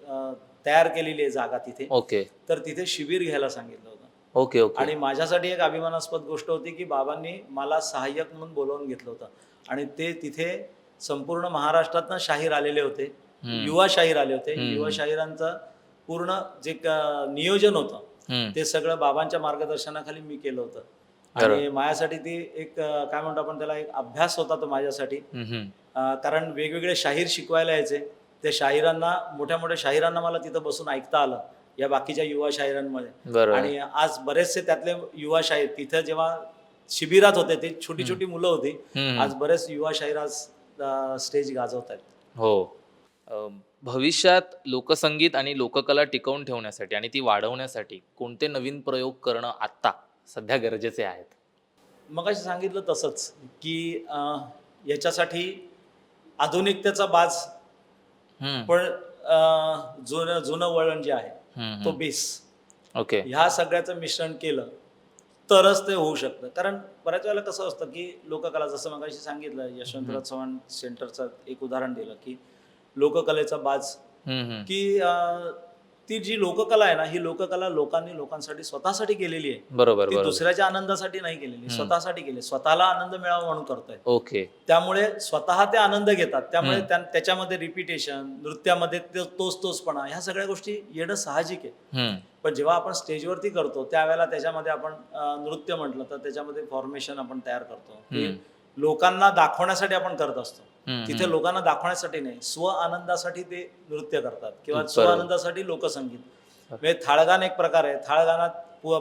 तयार केलेली आहे जागा तिथे. ओके. तर तिथे शिबिर घ्यायला सांगितलं होतं. ओके. ओके. आणि माझ्यासाठी एक अभिमानास्पद गोष्ट होती, की बाबांनी मला सहाय्यक म्हणून बोलवून घेतलं होतं. आणि ते तिथे संपूर्ण महाराष्ट्रातनं शाहीर आलेले होते, युवा शाहीर आले होते. युवा शाहिरांचं पूर्ण जे नियोजन होतं ते सगळं बाबांच्या मार्गदर्शनाखाली मी केलं होतं. आणि माझ्यासाठी ती एक काय म्हणतो आपण त्याला, एक अभ्यास होता तो माझ्यासाठी. कारण वेगवेगळे शाहीर शिकवायला यायचे. त्या शाहिरांना, मोठ्या मोठ्या शाहिरांना मला तिथं बसून ऐकता आलं या बाकीच्या युवा शाहिरांमध्ये. आणि आज बरेचसे त्यातले युवा शाहीर तिथं जेव्हा शिबिरात होते, ते छोटी छोटी मुलं होती. आज बरेच युवा शाहीर आज स्टेज गाजवत आहेत. हो. भविष्यात लोकसंगीत आणि लोककला टिकवून ठेवण्यासाठी आणि ती वाढवण्यासाठी कोणते नवीन प्रयोग करणं आता सध्या गरजेचे आहेत? मगाशी सांगितलं तसंच, की याच्यासाठी आधुनिकतेचा बाज, पण जुनं वळण जे आहे तो बेस, ओके, ह्या सगळ्याचं मिश्रण केलं तरच ते होऊ शकतं. कारण बऱ्याच वेळेला कसं असतं, की लोककला, जसं मगाशी सांगितलं यशवंतराव चव्हाण सेंटरचं एक उदाहरण दिलं, की लोककलेचा बाज, की ती जी लोककला आहे ना, ही लोककला लोकांनी लोकांसाठी स्वतःसाठी केलेली आहे. बरोबर, ती बरोबर. दुसऱ्याच्या आनंदासाठी नाही केलेली, स्वतःसाठी केली. स्वतःला आनंद मिळावा म्हणून करतोय. ओके. त्यामुळे स्वतः ते आनंद घेतात. त्यामुळे त्याच्यामध्ये रिपिटेशन, नृत्यामध्ये तोचपणा, ह्या सगळ्या गोष्टी येणं साहजिक आहे. पण जेव्हा आपण स्टेजवरती करतो त्यावेळेला त्याच्यामध्ये आपण नृत्य म्हटलं तर त्याच्यामध्ये फॉर्मेशन आपण तयार करतो, की लोकांना दाखवण्यासाठी आपण करत असतो. तिथे लोकांना दाखवण्यासाठी नाही, स्व आनंदासाठी ते नृत्य करतात किंवा स्व आनंदासाठी लोकसंगीत. म्हणजे थाळगान एक प्रकार आहे. थाळगानात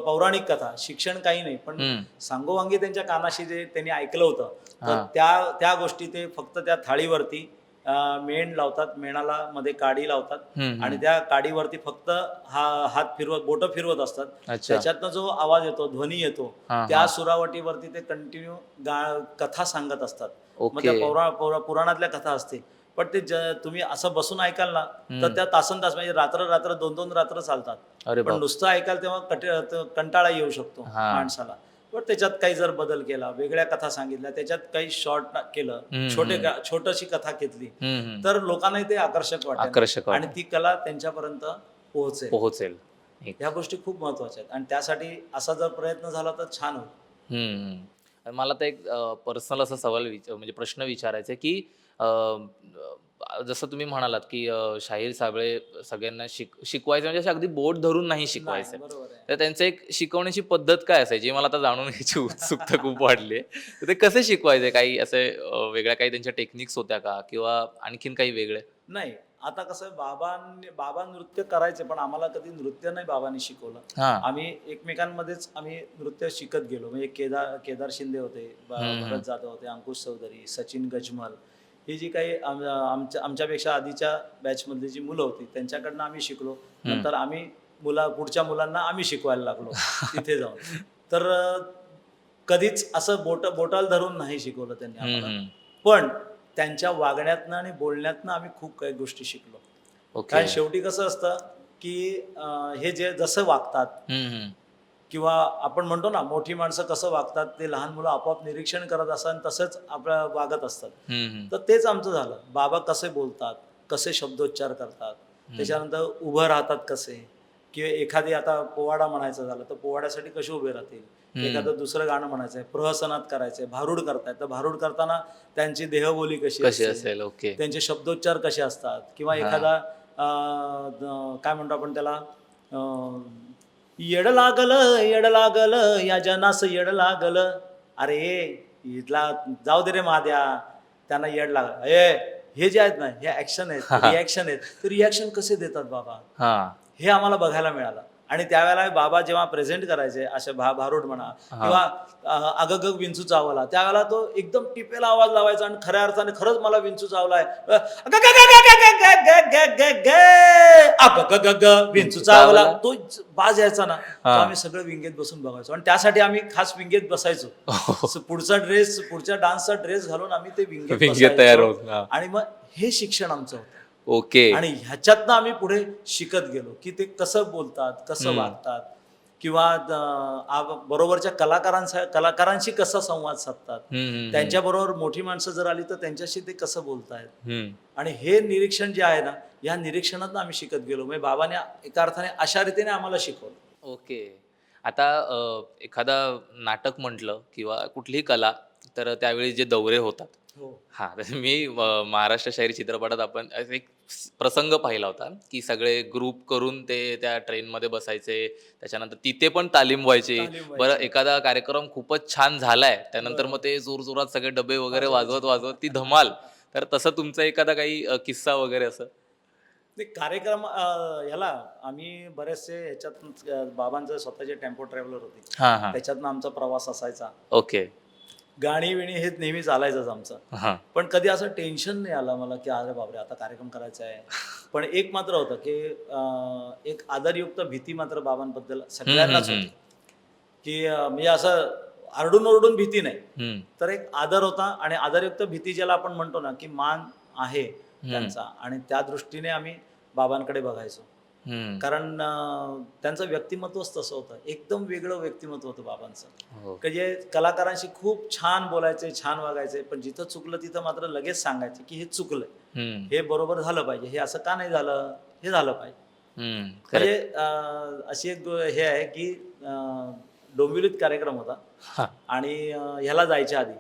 पौराणिक कथा, शिक्षण काही नाही, पण सांगोवांगी त्यांच्या कानाशी जे त्यांनी ऐकलं होतं, तर त्या गोष्टी ते फक्त त्या थाळीवरती मेण लावतात, मेणाला मध्ये काडी लावतात आणि त्या काडीवरती फक्त हात बोट फिरवत असतात. त्याच्यातनं जो आवाज येतो, ध्वनी येतो, त्या सुरावटीवरती ते कंटिन्यू कथा सांगत असतात. मग त्या पुराणातल्या कथा असते, पण ते तुम्ही असं बसून ऐकाल ना तर त्या तासन-तास म्हणजे रात्र 2-2 रात्र चालतात. पण नुसतं ऐकाल तेव्हा कंटाळा येऊ शकतो माणसाला. पण त्याच्यात काही जर बदल केला, वेगळ्या कथा सांगितल्या, त्याच्यात काही शॉर्ट केलं, छोटीशी कथा घेतली, तर लोकांनाही ते आकर्षक वाटेल आणि ती कला त्यांच्यापर्यंत पोहोचेल. ह्या गोष्टी खूप महत्वाच्या आहेत आणि त्यासाठी असा जर प्रयत्न झाला तर छान होईल. मला तर एक पर्सनल असा सवाल म्हणजे प्रश्न विचारायचा आहे, की जसं तुम्ही म्हणालात की शाहीर साबळे सगळ्यांना शिकवायचं म्हणजे असं अगदी बोट धरून नाही शिकवायचं. बरोबर आहे. तर त्यांचं एक शिकवण्याची पद्धत काय असायची मला आता जाणून घ्यायची उत्सुकता खूप वाढली आहे. तर ते कसे शिकवायचे? काही असे वेगळ्या काही त्यांच्या टेक्निक्स होत्या का किंवा आणखीन काही वेगळे? नाही, आता कसं आहे, बाबा नृत्य करायचे, पण आम्हाला कधी नृत्य नाही बाबांनी शिकवलं. हा. आम्ही एकमेकांमध्येच आम्ही नृत्य शिकत गेलो. म्हणजे केदार शिंदे होते, भरत जाधव होते, अंकुश चौधरी, सचिन गजमल, ही जी काही आमच्यापेक्षा आधीच्या बॅचमधली जी मुलं होती त्यांच्याकडनं आम्ही शिकलो. नंतर आम्ही पुढच्या मुलांना आम्ही शिकवायला लागलो तिथे जाऊन. तर कधीच असं बोटाला धरून नाही शिकवलं त्यांनी आम्हाला. पण त्यांच्या वागण्यातनं आणि बोलण्यातनं आम्ही खूप काही गोष्टी शिकलो. कारण शेवटी कसं असतं की हे जे जसं वागतात किंवा आपण म्हणतो ना, मोठी माणसं कसं वागतात ते लहान मुलं आपोआप निरीक्षण करत असतात आणि तसंच आपल्या वागत असतात. तर तेच आमचं झालं. बाबा कसे बोलतात, कसे शब्दोच्चार करतात, त्याच्यानंतर उभं राहतात कसे, किंवा एखादी आता पोवाडा म्हणायचं झालं तर पोवाड्यासाठी कसे उभे राहतील, एखादं दुसरं गाणं म्हणायचं आहे, प्रहसनात करायचंय, भारूड करतायत तर भारूड करताना त्यांची देहबोली कशी असेल, ओके. त्यांचे शब्दोच्चार कसे असतात, किंवा एखादा काय म्हणतो आपण त्याला, येड लागल या जनास येड लागल, अरे इथला जाऊ दे रे महाद्या, त्यांना येड लागल. हे जे आहेत ना, हे ऍक्शन आहेत, रिॲक्शन आहेत. तर रिॲक्शन कसे देतात बाबा, हे आम्हाला बघायला मिळालं. आणि त्यावेळेला बाबा जेव्हा प्रेझेंट करायचे असे भारूड म्हणा किंवा अगग विंचू चावला, त्यावेळेला तो एकदम टिपेला आवाज लावायचा आणि खऱ्या अर्थाने खरंच मला विंचू चावलाय, विंचू चावला, तो बाज यायचा ना, तो आम्ही सगळं विंगेत बसून बघायचो. आणि त्यासाठी आम्ही खास विंगेत बसायचो. पुढच्या डान्सचा ड्रेस घालून आम्ही ते विंगेत तयार होतो. आणि मग हे शिक्षण आमचं होतं. ओके. आणि ह्याच्यातनं आम्ही पुढे शिकत गेलो की ते कसं बोलतात, कसं वागतात, किंवा बरोबरच्या कलाकारांशी कसा संवाद साधतात, त्यांच्याबरोबर मोठी माणसं जर आली तर त्यांच्याशी ते कसं बोलतायत. आणि हे निरीक्षण जे आहे ना, या निरीक्षणातनं आम्ही शिकत गेलो. म्हणजे बाबाने एका अर्थाने अशा रीतीने आम्हाला शिकवलं. ओके. आता एखादा नाटक म्हटलं किंवा कुठलीही कला, तर त्यावेळी जे दौरे होतात. हा, तर मी महाराष्ट्र शाहीर चित्रपटात आपण एक प्रसंग पाहिला होता की सगळे ग्रुप करून ते त्या ट्रेनमध्ये बसायचे, त्याच्यानंतर तिथे पण तालीम व्हायची. बरं, एखादा कार्यक्रम खूपच छान झालाय त्यानंतर मग ते जोरजोरात सगळे डबे वगैरे वाजवत ती धमाल. तर तसं तुमचा एखादा काही किस्सा वगैरे असं? ते कार्यक्रम ह्याला आम्ही बरेचसे ह्याच्यात बाबांचे स्वतःचे टेम्पो ट्रॅव्हलर होते, त्याच्यातनं आमचा प्रवास असायचा. ओके. गाणी विणी हे नेहमी चालायचंच आमचं. पण कधी असं टेन्शन नाही आलं मला की अरे बापरे आता कार्यक्रम करायचा आहे. पण एक मात्र होतं की एक आदरयुक्त भीती मात्र बाबांबद्दल सगळ्यांनाच होती की म्हणजे असं आरडून ओरडून भीती नाही, तर एक आदर होता. आणि आदरयुक्त भीती ज्याला आपण म्हणतो ना, की मान आहे त्यांचा, आणि त्या दृष्टीने आम्ही बाबांकडे बघायचो. कारण त्यांचं व्यक्तिमत्वच तसं होतं, एकदम वेगळं व्यक्तिमत्व होतं बाबांचं. की जे कलाकारांशी खूप छान बोलायचे, छान वागायचे, पण जिथं चुकलं तिथं मात्र लगेच सांगायचे की हे चुकलंय, हे बरोबर झालं पाहिजे, हे असं का नाही झालं, हे झालं पाहिजे. म्हणजे अशी एक हे आहे की डोंबिवलीत कार्यक्रम होता आणि ह्याला जायच्या आधी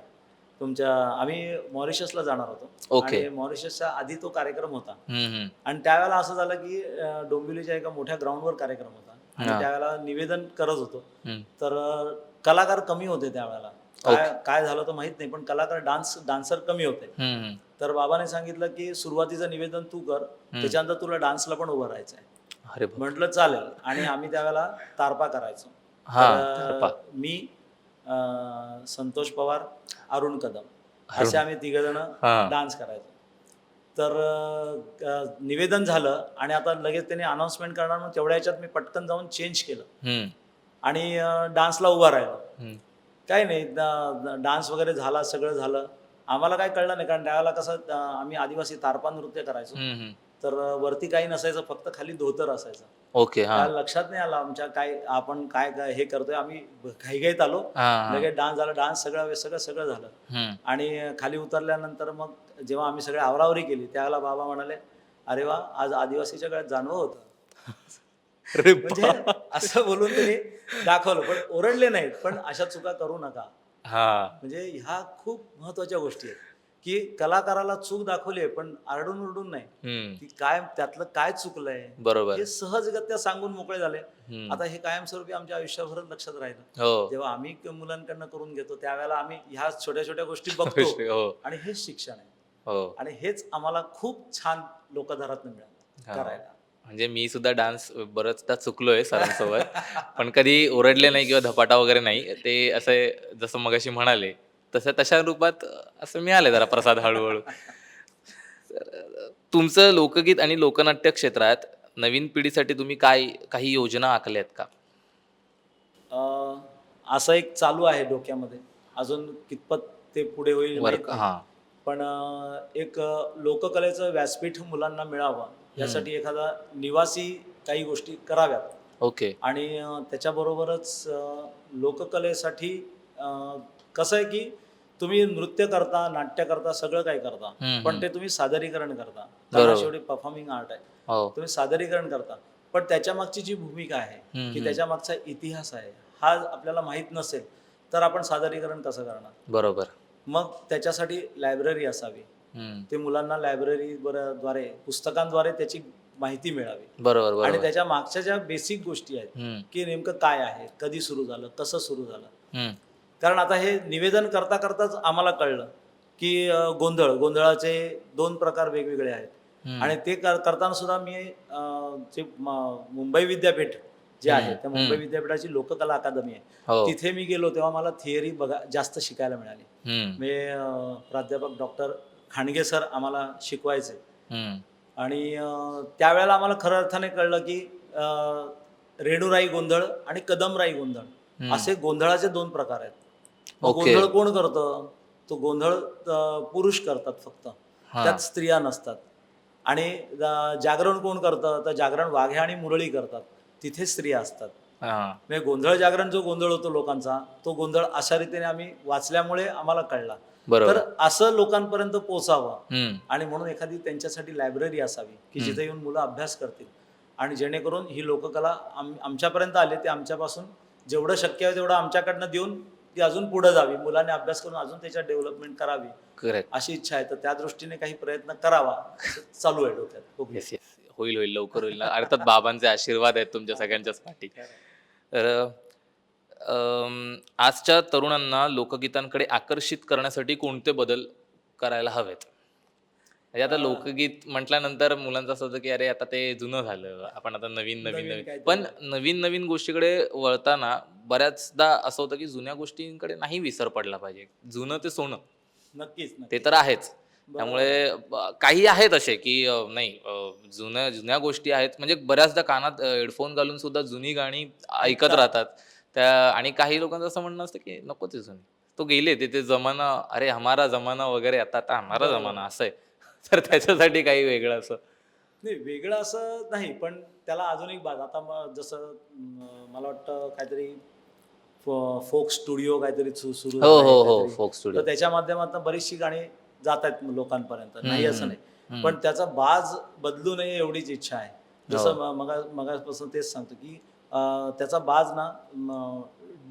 आम्ही मॉरिशसला जाणार होतो. आणि मॉरिशसच्या आधी तो कार्यक्रम होता. आणि त्यावेळेला असं झालं की डोंबिवलीच्या एका मोठ्या ग्राउंडवर कार्यक्रम होता आणि त्यावेळेला निवेदन करत होतो. तर कलाकार कमी होते त्यावेळेला. काय झालं तर माहित नाही, पण कलाकार डान्सर कमी होते. तर बाबाने सांगितलं की सुरुवातीचं निवेदन तू कर, त्याच्यानंतर तुला डान्सला पण उभं राहायचंय. म्हटलं चालेल. आणि आम्ही त्यावेळेला तारपा करायचो. मी, संतोष पवार, अरुण कदम असे आम्ही तिघजण डान्स करायचो. तर निवेदन झालं आणि आता लगेच त्यांनी अनाउन्समेंट करणार, मग तेवढ्या ह्याच्यात मी पटकन जाऊन चेंज केलं आणि डान्सला उभा राहिलो. काही नाही, डान्स वगैरे झाला, सगळं झालं. आम्हाला काय कळलं नाही, कारण त्यावेळेला कसं आम्ही आदिवासी तारपा नृत्य करायचो. तर वरती काही नसायचं, फक्त खाली धोतर असायचं. लक्षात नाही आलं आमच्या आपण काय हे करतोय. आम्ही घाईघाईत आलो, लगेच डान्स झाला, डान्स सगळं झालं. आणि खाली उतरल्यानंतर मग जेव्हा आम्ही सगळे आवरावरी केली त्यावेळेला बाबा म्हणाले, अरे वा, आज आदिवासीच्या काळात जाणवं होतं. म्हणजे असं बोलून त्यांनी दाखवलं, पण ओरडले नाहीत, पण अशा चुका करू नका. म्हणजे ह्या खूप महत्वाच्या गोष्टी आहेत की कलाकाराला चूक दाखवली पण आरडून उरडून नाही, ती काय त्यातलं काय चुकलंय बरोबर. हे सहजगत्या सांगून मोकळे झाले. हम्म. आता हे कायमस्वरूपी आमच्या आयुष्याभरात लक्षात राहिलं. हो. जेव्हा आम्ही मुलांकडनं करून घेतो त्यावेळेला आम्ही ह्या छोट्या छोट्या गोष्टी गोष्टी, बघतो हो. आणि हेच शिक्षण आहे. हो. आणि हेच आम्हाला खूप छान लोकधारातनं मिळालं हो. करायला. म्हणजे मी सुद्धा डान्स बरंचदा चुकलोय सरांसोबत, पण कधी ओरडले नाही किंवा धपाटा वगैरे नाही. ते असे जसं मगाशी म्हणाले तशा रूपात असं मिळाले जरा प्रसाद हळूहळू. तर तुमचं लोकगीत आणि लोकनाट्य क्षेत्रात नवीन पिढीसाठी तुम्ही काही योजना आखल्यात का? अं, असं एक चालू आहे डोक्यामध्ये. अजून कितपत ते पुढे होईल माहित नाही. हां. पण एक लोककलेचं व्यासपीठ मुलांना मिळावं यासाठी एखादा निवासी काही गोष्टी कराव्यात. ओके. आणि त्याच्याबरोबरच लोककलेसाठी कसं आहे की तुम्ही नृत्य करता, नाट्य करता, सगळं काही करता, पण ते तुम्ही सादरीकरण करता. कारण शेवटी परफॉर्मिंग आर्ट आहे. हो. तुम्ही सादरीकरण करता, पण त्याच्या मागची जी भूमिका आहे की त्याच्या मागचा इतिहास आहे हा आपल्याला माहीत नसेल तर आपण सादरीकरण कसं करणार? बरोबर. मग त्याच्यासाठी लायब्ररी असावी. ते मुलांना लायब्ररी द्वारे पुस्तकांद्वारे त्याची माहिती मिळावी. बरोबर. आणि त्याच्या मागच्या ज्या बेसिक गोष्टी आहेत की नेमकं काय आहे, कधी सुरू झालं, कसं सुरू झालं. कारण आता हे निवेदन करता करताच आम्हाला कळलं की गोंधळाचे 2 प्रकार वेगवेगळे आहेत. आणि ते करताना सुद्धा मी जे मुंबई विद्यापीठ जे आहे त्या मुंबई विद्यापीठाची लोककला अकादमी आहे, तिथे मी गेलो तेव्हा मला थिअरी जास्त शिकायला मिळाली. म्हणजे प्राध्यापक डॉक्टर खांडगे सर आम्हाला शिकवायचे. आणि त्यावेळेला आम्हाला खऱ्या अर्थाने कळलं की रेणुराई गोंधळ आणि कदमराई गोंधळ असे गोंधळाचे 2 प्रकार आहेत. गोंधळ कोण करतं? तो गोंधळ पुरुष करतात फक्त, त्यात स्त्रिया नसतात. आणि जागरण कोण करतं? तर जागरण वाघ्या आणि मुरळी करतात, तिथे स्त्रिया असतात. म्हणजे गोंधळ जागरण जो गोंधळ होतो लोकांचा, तो गोंधळ अशा रीतीने आम्ही वाचल्यामुळे आम्हाला कळला. तर असं लोकांपर्यंत पोहोचावं आणि म्हणून एखादी त्यांच्यासाठी लायब्ररी असावी की जिथे येऊन मुलं अभ्यास करतील आणि जेणेकरून ही लोककला आमच्यापर्यंत आले ते आमच्यापासून जेवढं शक्य आहे तेवढं आमच्याकडनं देऊन ती अजून पुढे जावी, मुलांनी अभ्यास करून अजून त्याच्या डेव्हलपमेंट करावी अशी इच्छा आहे. तर त्या दृष्टीने काही प्रयत्न करावा चालू आहे डोक्यात. होईल लवकर होईल ना. अर्थात बाबांचे आशीर्वाद आहेत तुमच्या सगळ्यांच्याच पाठी. तर आजच्या तरुणांना लोकगीतांकडे आकर्षित करण्यासाठी कोणते बदल करायला हवेत? म्हणजे आता लोकगीत म्हटल्यानंतर मुलांचं असं होतं की अरे आता ते जुनं झालं, आपण आता नवीन पण नवीन गोष्टीकडे वळताना बऱ्याचदा असं होतं की जुन्या गोष्टींकडे नाही विसर पडला पाहिजे. जुनं ते सोनं नक्कीच ते तर आहेच. त्यामुळे काही आहेत असे की नाही जुन्या गोष्टी आहेत, म्हणजे बऱ्याचदा कानात हेडफोन घालून सुद्धा जुनी गाणी ऐकत राहतात आणि काही लोकांचं असं म्हणणं असतं की नको ते जुने, तो गेले ते जमाना, अरे हमारा जमाना वगैरे, आता हमारा जमाना असं आहे. तर त्याच्यासाठी काही वेगळं असं नाही, वेगळं असं नाही, पण त्याला अजून एक बाब आता जसं मला वाटतं काहीतरी फोक स्टुडिओ काहीतरी सुरू हो फोक स्टुडिओ, तर त्याच्या माध्यमातून बरीचशी गाणी जात आहेत लोकांपर्यंत, नाही असं नाही, पण त्याचा बाज बदलू नये एवढीच इच्छा आहे. जसं मगापासून तेच सांगतो की त्याचा बाज ना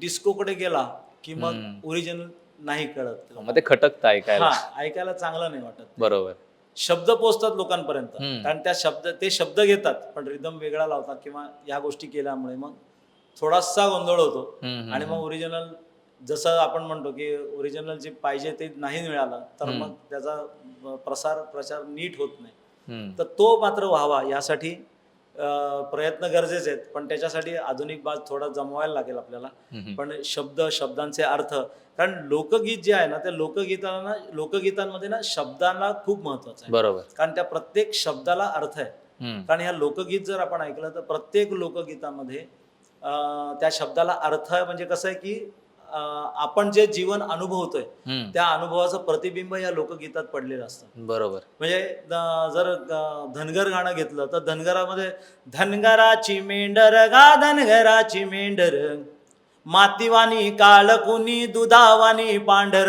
डिस्कोकडे गेला की मग ओरिजिनल नाही कळत, मग ते खटकतं ऐकायला चांगलं नाही वाटत. बरोबर. शब्द पोचतात लोकांपर्यंत कारण ते शब्द घेतात पण रिदम वेगळा लावतात किंवा या गोष्टी केल्यामुळे मग थोडासा गोंधळ होतो. आणि मग ओरिजिनल जसं आपण म्हणतो की ओरिजिनल जे पाहिजे ते नाही मिळालं तर मग त्याचा प्रचार नीट होत नाही. तर तो मात्र व्हावा यासाठी प्रयत्न गरजेचे आहेत, पण त्याच्यासाठी आधुनिक बाज थोडा जमवायला लागेल आपल्याला. पण शब्दांचे अर्थ, कारण लोकगीत जे आहे ना त्या लोकगीतांमध्ये ना शब्दांना खूप महत्वाचं आहे. बरोबर. कारण त्या प्रत्येक शब्दाला अर्थ आहे. कारण ह्या लोकगीत जर आपण ऐकलं तर प्रत्येक लोकगीतामध्ये त्या शब्दाला अर्थ आहे. म्हणजे कसं आहे की आपण जे जीवन अनुभवतोय त्या अनुभवाचं प्रतिबिंब या लोकगीतात पडलेलं असतं. बरोबर. म्हणजे जर धनगर गाणं घेतलं तर धनगरामध्ये धनगराची मेंढर गा धनगराची मेंढर, मातीवानी काळ कुणी दुधावानी पांढर,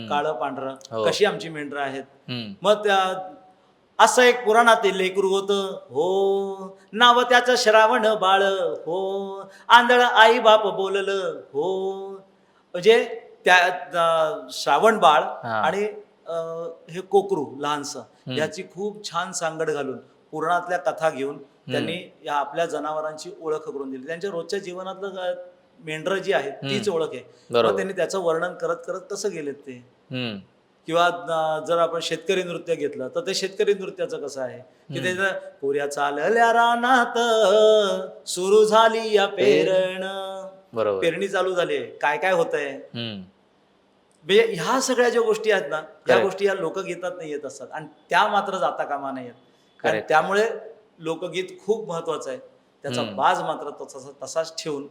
काळं पांढरं कशी आमची मेंढर आहेत. मग त्या असं एक पुराणातील लेकरू होतं हो, नाव त्याचं श्रावण बाळ हो, आंधळ आई बाप बोललं हो. म्हणजे त्या श्रावण बाळ आणि हे कोकरू लहानसं याची खूप छान सांगड घालून पुराणातल्या कथा घेऊन त्यांनी या आपल्या जनावरांची ओळख करून दिली. त्यांच्या रोजच्या जीवनातलं मेंढरं जी आहेत तीच ओळख आहे. मग त्यांनी त्याचं वर्णन करत करत कसं गेलेत ते. किंवा जर आपण शेतकरी नृत्य घेतलं तर ते शेतकरी नृत्याचं कसं आहे की त्याचं कोऱ्या चालल्या रानात सुरू झाली या पेरण, पेरणी चालू झाली, काय काय होतंय. म्हणजे ह्या सगळ्या ज्या गोष्टी आहेत ना या गोष्टी या लोकगीतात नाही येत असतात आणि त्या मात्र जाता कामा नाही येत. आणि त्यामुळे लोकगीत खूप महत्वाचं आहे. त्याचा बाज मात्र तसाच ठेवून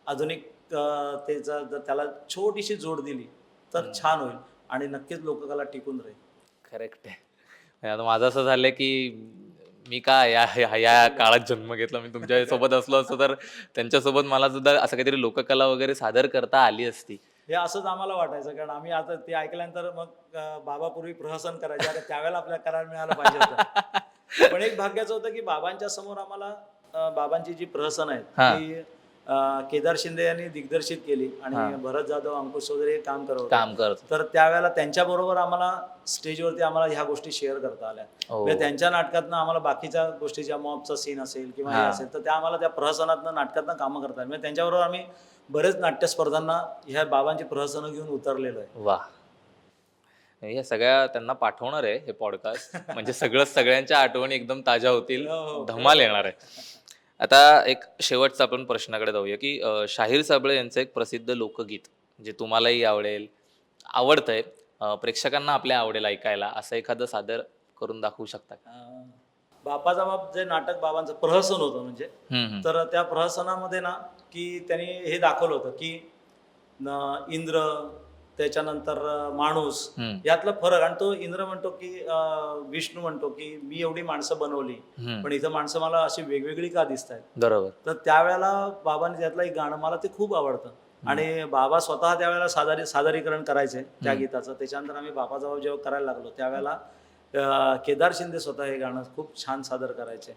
आधुनिक त्याला छोटीशी जोड दिली तर छान होईल आणि नक्कीच लोककला टिकून राहील. करेक्ट आहे. आता माझं असं झालंय की मी का या काळात जन्म घेतला. मी तुमच्या सोबत असलो असतो तर त्यांच्यासोबत मला सुद्धा असं काहीतरी लोककला वगैरे सादर करता आली असती. हे असंच आम्हाला वाटायचं कारण आम्ही आता ते ऐकल्यानंतर मग बाबापूर्वी प्रहसन करायचे, अरे त्यावेळेला आपल्याला करायला मिळालं पाहिजे होतं. पण एक भाग्याचं होतं की बाबांच्या समोर आम्हाला बाबांची जी प्रहसन आहेत ती केदार शिंदे यांनी दिग्दर्शित केली आणि भरत जाधव, अंकुश वगैरे काम करत. तर त्यावेळेला त्यांच्या बरोबर आम्हाला स्टेजवरती आम्हाला ह्या गोष्टी शेअर करता आल्या. म्हणजे त्यांच्या नाटकातनं आम्हाला बाकीच्या गोष्टी ज्या मॉबचा सीन असेल किंवा हे असेल तर त्या आम्हाला त्या प्रहसनातनं नाटकातनं कामं करता आली. म्हणजे त्यांच्याबरोबर आम्ही बरेच नाट्य स्पर्धांना ह्या बाबांची प्रहसनं घेऊन उतरलेलो आहे. वा, या सगळ्या त्यांना पाठवणार आहे हे पॉडकास्ट. म्हणजे सगळ्यांच्या आठवणी एकदम ताज्या होतील, धमाल येणार आहे. आता एक शेवटचा आपण प्रश्नाकडे जाऊया की शाहीर साबळे यांचं एक प्रसिद्ध लोकगीत जे तुम्हालाही आवडतंय, प्रेक्षकांना आपल्या आवडेल ऐकायला, असं एखादं सादर करून दाखवू शकता का? बापाचा बाप जे नाटक बाबांचं प्रहसन होतं म्हणजे तर त्या प्रहसनामध्ये ना की त्यांनी हे दाखवलं होतं की इंद्र त्याच्यानंतर माणूस यातला फरक. आणि तो इंद्र म्हणतो की विष्णू म्हणतो की मी एवढी माणसं बनवली पण इथं माणसं मला अशी वेगवेगळी का दिसत आहेत. बरोबर. तर त्यावेळेला बाबांनी त्यातलं एक गाणं मला ते खूप आवडतं आणि बाबा स्वतः त्यावेळेला सादरीकरण करायचे त्या गीताचं. त्याच्यानंतर आम्ही बापाचा बाप जेव्हा करायला लागलो त्यावेळेला केदार शिंदे स्वतः हे गाणं खूप छान सादर करायचे.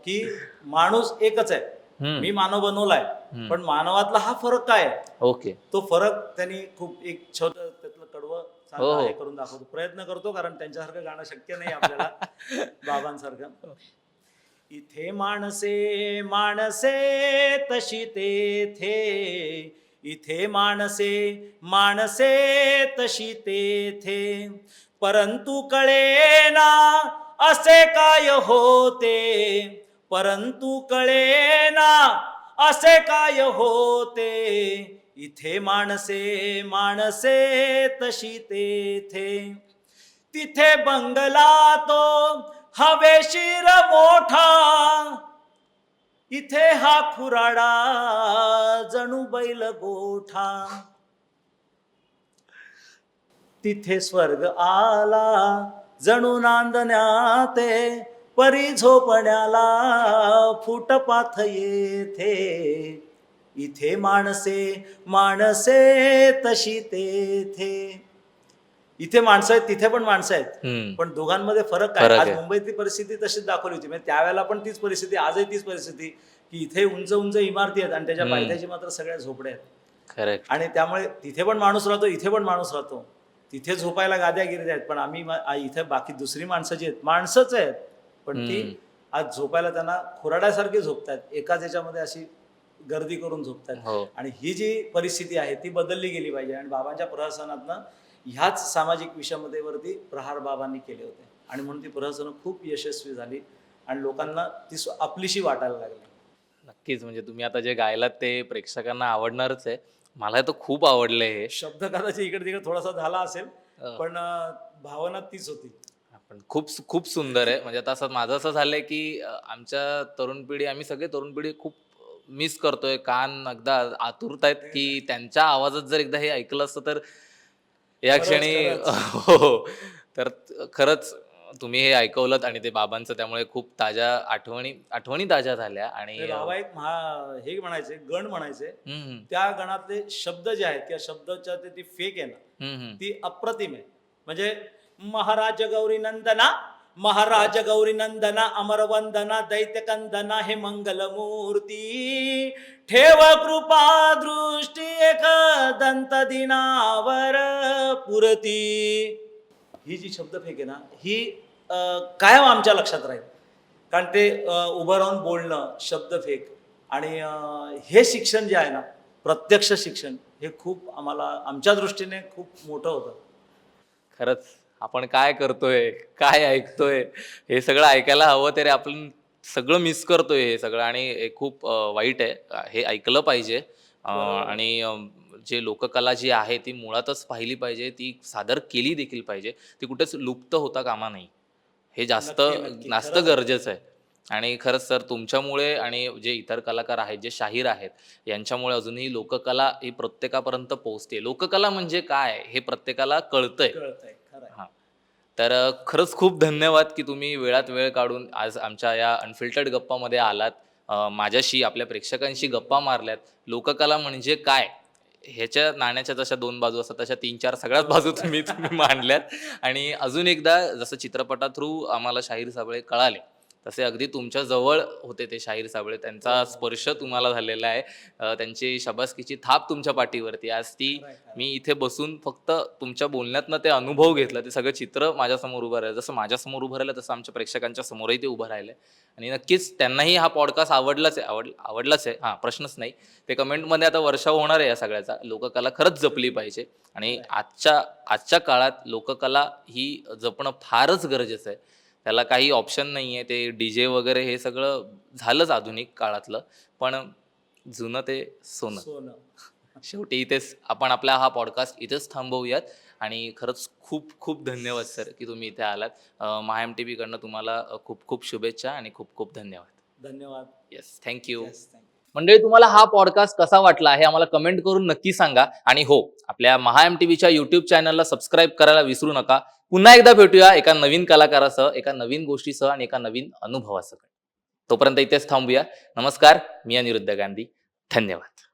की माणूस एकच आहे, मी मानव बनवलाय पण मानवातला हा फरक काय आहे. ओके. तो फरक त्यांनी खूप एक छोट त्यातलं कडवं चांगलं हे करून दाखवतो. प्रयत्न करतो कारण त्यांच्यासारखं गाणं शक्य नाही आपल्याला बाबांसारखं. इथे माणसे माणसे तशी तेथे, इथे माणसे माणसे तशी तेथे, परंतु कळेना असे काय होते, परंतु कळेना असे काय होते, इथे माणसे माणसे तशी तेथे. तिथे बंगला तो हवेशीर मोठा, इथे हा खुराडा जणू बैल गोठा. तिथे स्वर्ग आला जणू नांदण्याते, परी झोपण्याला फुटपाथ येथे, इथे माणसे माणसे तशी तेथे. इथे माणसं आहेत तिथे पण माणसं आहेत पण दोघांमध्ये फरक काय. आज मुंबईतली परिस्थिती तशीच दाखवली होती, म्हणजे त्यावेळेला पण तीच परिस्थिती, आजही तीच परिस्थिती की इथे उंच उंच इमारती आहेत आणि त्याच्या पायथ्याशी मात्र सगळ्या झोपड्या आहेत. आणि त्यामुळे तिथे पण माणूस राहतो, इथे पण माणूस राहतो. तिथे झोपायला गाद्या गिरत आहेत पण आम्ही इथे बाकी दुसरी माणसं जी आहेत माणसंच आहेत पण ती आज झोपायला त्यांना खुराड्यासारखी झोपतात, एकाच याच्यामध्ये अशी गर्दी करून झोपतात. आणि ही जी परिस्थिती आहे ती बदलली गेली पाहिजे. आणि बाबांच्या प्रहसनातनं ह्याच सामाजिक विषमतेवरती प्रहार बाबांनी केले होते आणि म्हणून ती प्रहसनं खूप यशस्वी झाली आणि लोकांना ती आपलीशी वाटायला लागली. नक्कीच. म्हणजे तुम्ही आता जे गायलात ते प्रेक्षकांना आवडणारच आहे. मला तर खूप आवडलंय हे. शब्द कदाचित इकडे तिकडे थोडासा झाला असेल पण भावना तीच होती. पण खूप सुंदर आहे. म्हणजे आता माझं असं झालंय की आमच्या तरुण पिढी, आम्ही सगळे तरुण पिढी खूप मिस करतोय. कान अगदा आतुरत आहेत की त्यांच्या आवाजात जर एकदा हे ऐकलं असतं तर या क्षणी. हो, तर खरंच तुम्ही हे ऐकवलं आणि ते बाबांचं, त्यामुळे खूप ताज्या आठवणी ताज्या झाल्या. आणि बाबा एक हे म्हणायचे गण म्हणायचे, त्या गणातले शब्द जे आहेत त्या शब्दाच्या ती फेक आहे ना ती अप्रतिम आहे. म्हणजे महाराज गौरी नंदना महाराज गौरी नंदना अमरवंदना दैत्यकंदना हे मंगलमूर्ती ठेव कृपा दृष्टी एक दंत दिनावर पुरती. ही जी शब्दफेक आहे ना ही कायम आमच्या लक्षात राहील, कारण ते उभं राहून बोलणं, शब्दफेक आणि हे शिक्षण जे आहे ना प्रत्यक्ष शिक्षण हे खूप आम्हाला आमच्या दृष्टीने खूप मोठं होतं. खरंच आपण काय करतोय, काय ऐकतोय, हे सगळं ऐकायला हवं तरी आपण सगळं मिस करतोय हे सगळं, आणि हे खूप वाईट आहे. हे ऐकलं पाहिजे. आणि जे लोककला जी आहे ती मुळातच पाहिली पाहिजे, ती सादर केली देखील पाहिजे, ती कुठेच लुप्त होता कामा नाही. हे जास्त नक्की. जास्त खरंच. गरजेचं आहे. आणि खरंच सर तुमच्यामुळे आणि जे इतर कलाकार आहेत, जे शाहीर आहेत, यांच्यामुळे अजूनही लोककला ही प्रत्येकापर्यंत पोहोचते. लोककला म्हणजे काय हे प्रत्येकाला कळतंय. कळतंय खरं आहे. हां. तर खरंच खूप धन्यवाद की तुम्ही वेळात वेळ काढून आज आमच्या या अनफिल्टर्ड गप्पामध्ये आलात. माझ्याशी, आपल्या प्रेक्षकांशी गप्पा मारल्यात. लोककला म्हणजे काय? ह्याच्या नाण्याच्या जशा 2 बाजू असतात तशा 3-4 सगळ्याच बाजू तुम्ही तुम्ही मांडल्यात. आणि अजून एकदा जसं चित्रपटा थ्रू आम्हाला शाहीर साबळे कळाले, तसे अगदी तुमच्या जवळ होते ते शाहीर साबळे. त्यांचा स्पर्श तुम्हाला झालेला आहे. त्यांची शाबासकीची थाप तुमच्या पाठीवरती. आज ती खरं आहे. मी इथे बसून फक्त तुमच्या बोलण्यातनं ते अनुभव घेतला. ते सगळं चित्र माझ्यासमोर उभं राहिलं. जसं माझ्यासमोर उभं राहिलं तसं आमच्या प्रेक्षकांच्या समोरही ते उभं राहिलंय. आणि नक्कीच त्यांनाही हा पॉडकास्ट आवडलाच आहे. आवडलाच आहे. हां, प्रश्नच नाही. ते कमेंटमध्ये आता वर्षाव होणार आहे या सगळ्याचा. लोककला खरंच जपली पाहिजे आणि आजच्या काळात लोककला ही जपणं फारच गरजेचं आहे. त्याला काही ऑप्शन नाहीये. ते डीजे वगैरे हे सगळं झालंच आधुनिक काळातलं. पण जुनं ते सोनं. सोनं. शेवटी इथेच आपण आपला हा पॉडकास्ट इथेच थांबवूयात. आणि खरंच खूप खूप धन्यवाद सर की तुम्ही इथे आलात. महा MTV कडनं तुम्हाला खूप खूप शुभेच्छा आणि खूप खूप धन्यवाद. धन्यवाद. Yes, thank you. Yes, thank you. मंडळी, तुम्हाला हा पॉडकास्ट कसा वाटला हे आम्हाला कमेंट करून नक्की सांगा. आणि हो, आपल्या महा MTVच्या YouTube चॅनलला सबस्क्राईब करायला विसरू नका. पुन्हा एकदा भेटूया एका नवीन कलाकारासह, एका नवीन गोष्टीसह आणि एका नवीन अनुभवासह. तोपर्यंत इथेच थांबूया. नमस्कार, मी अनिरुद्ध गांधी. धन्यवाद.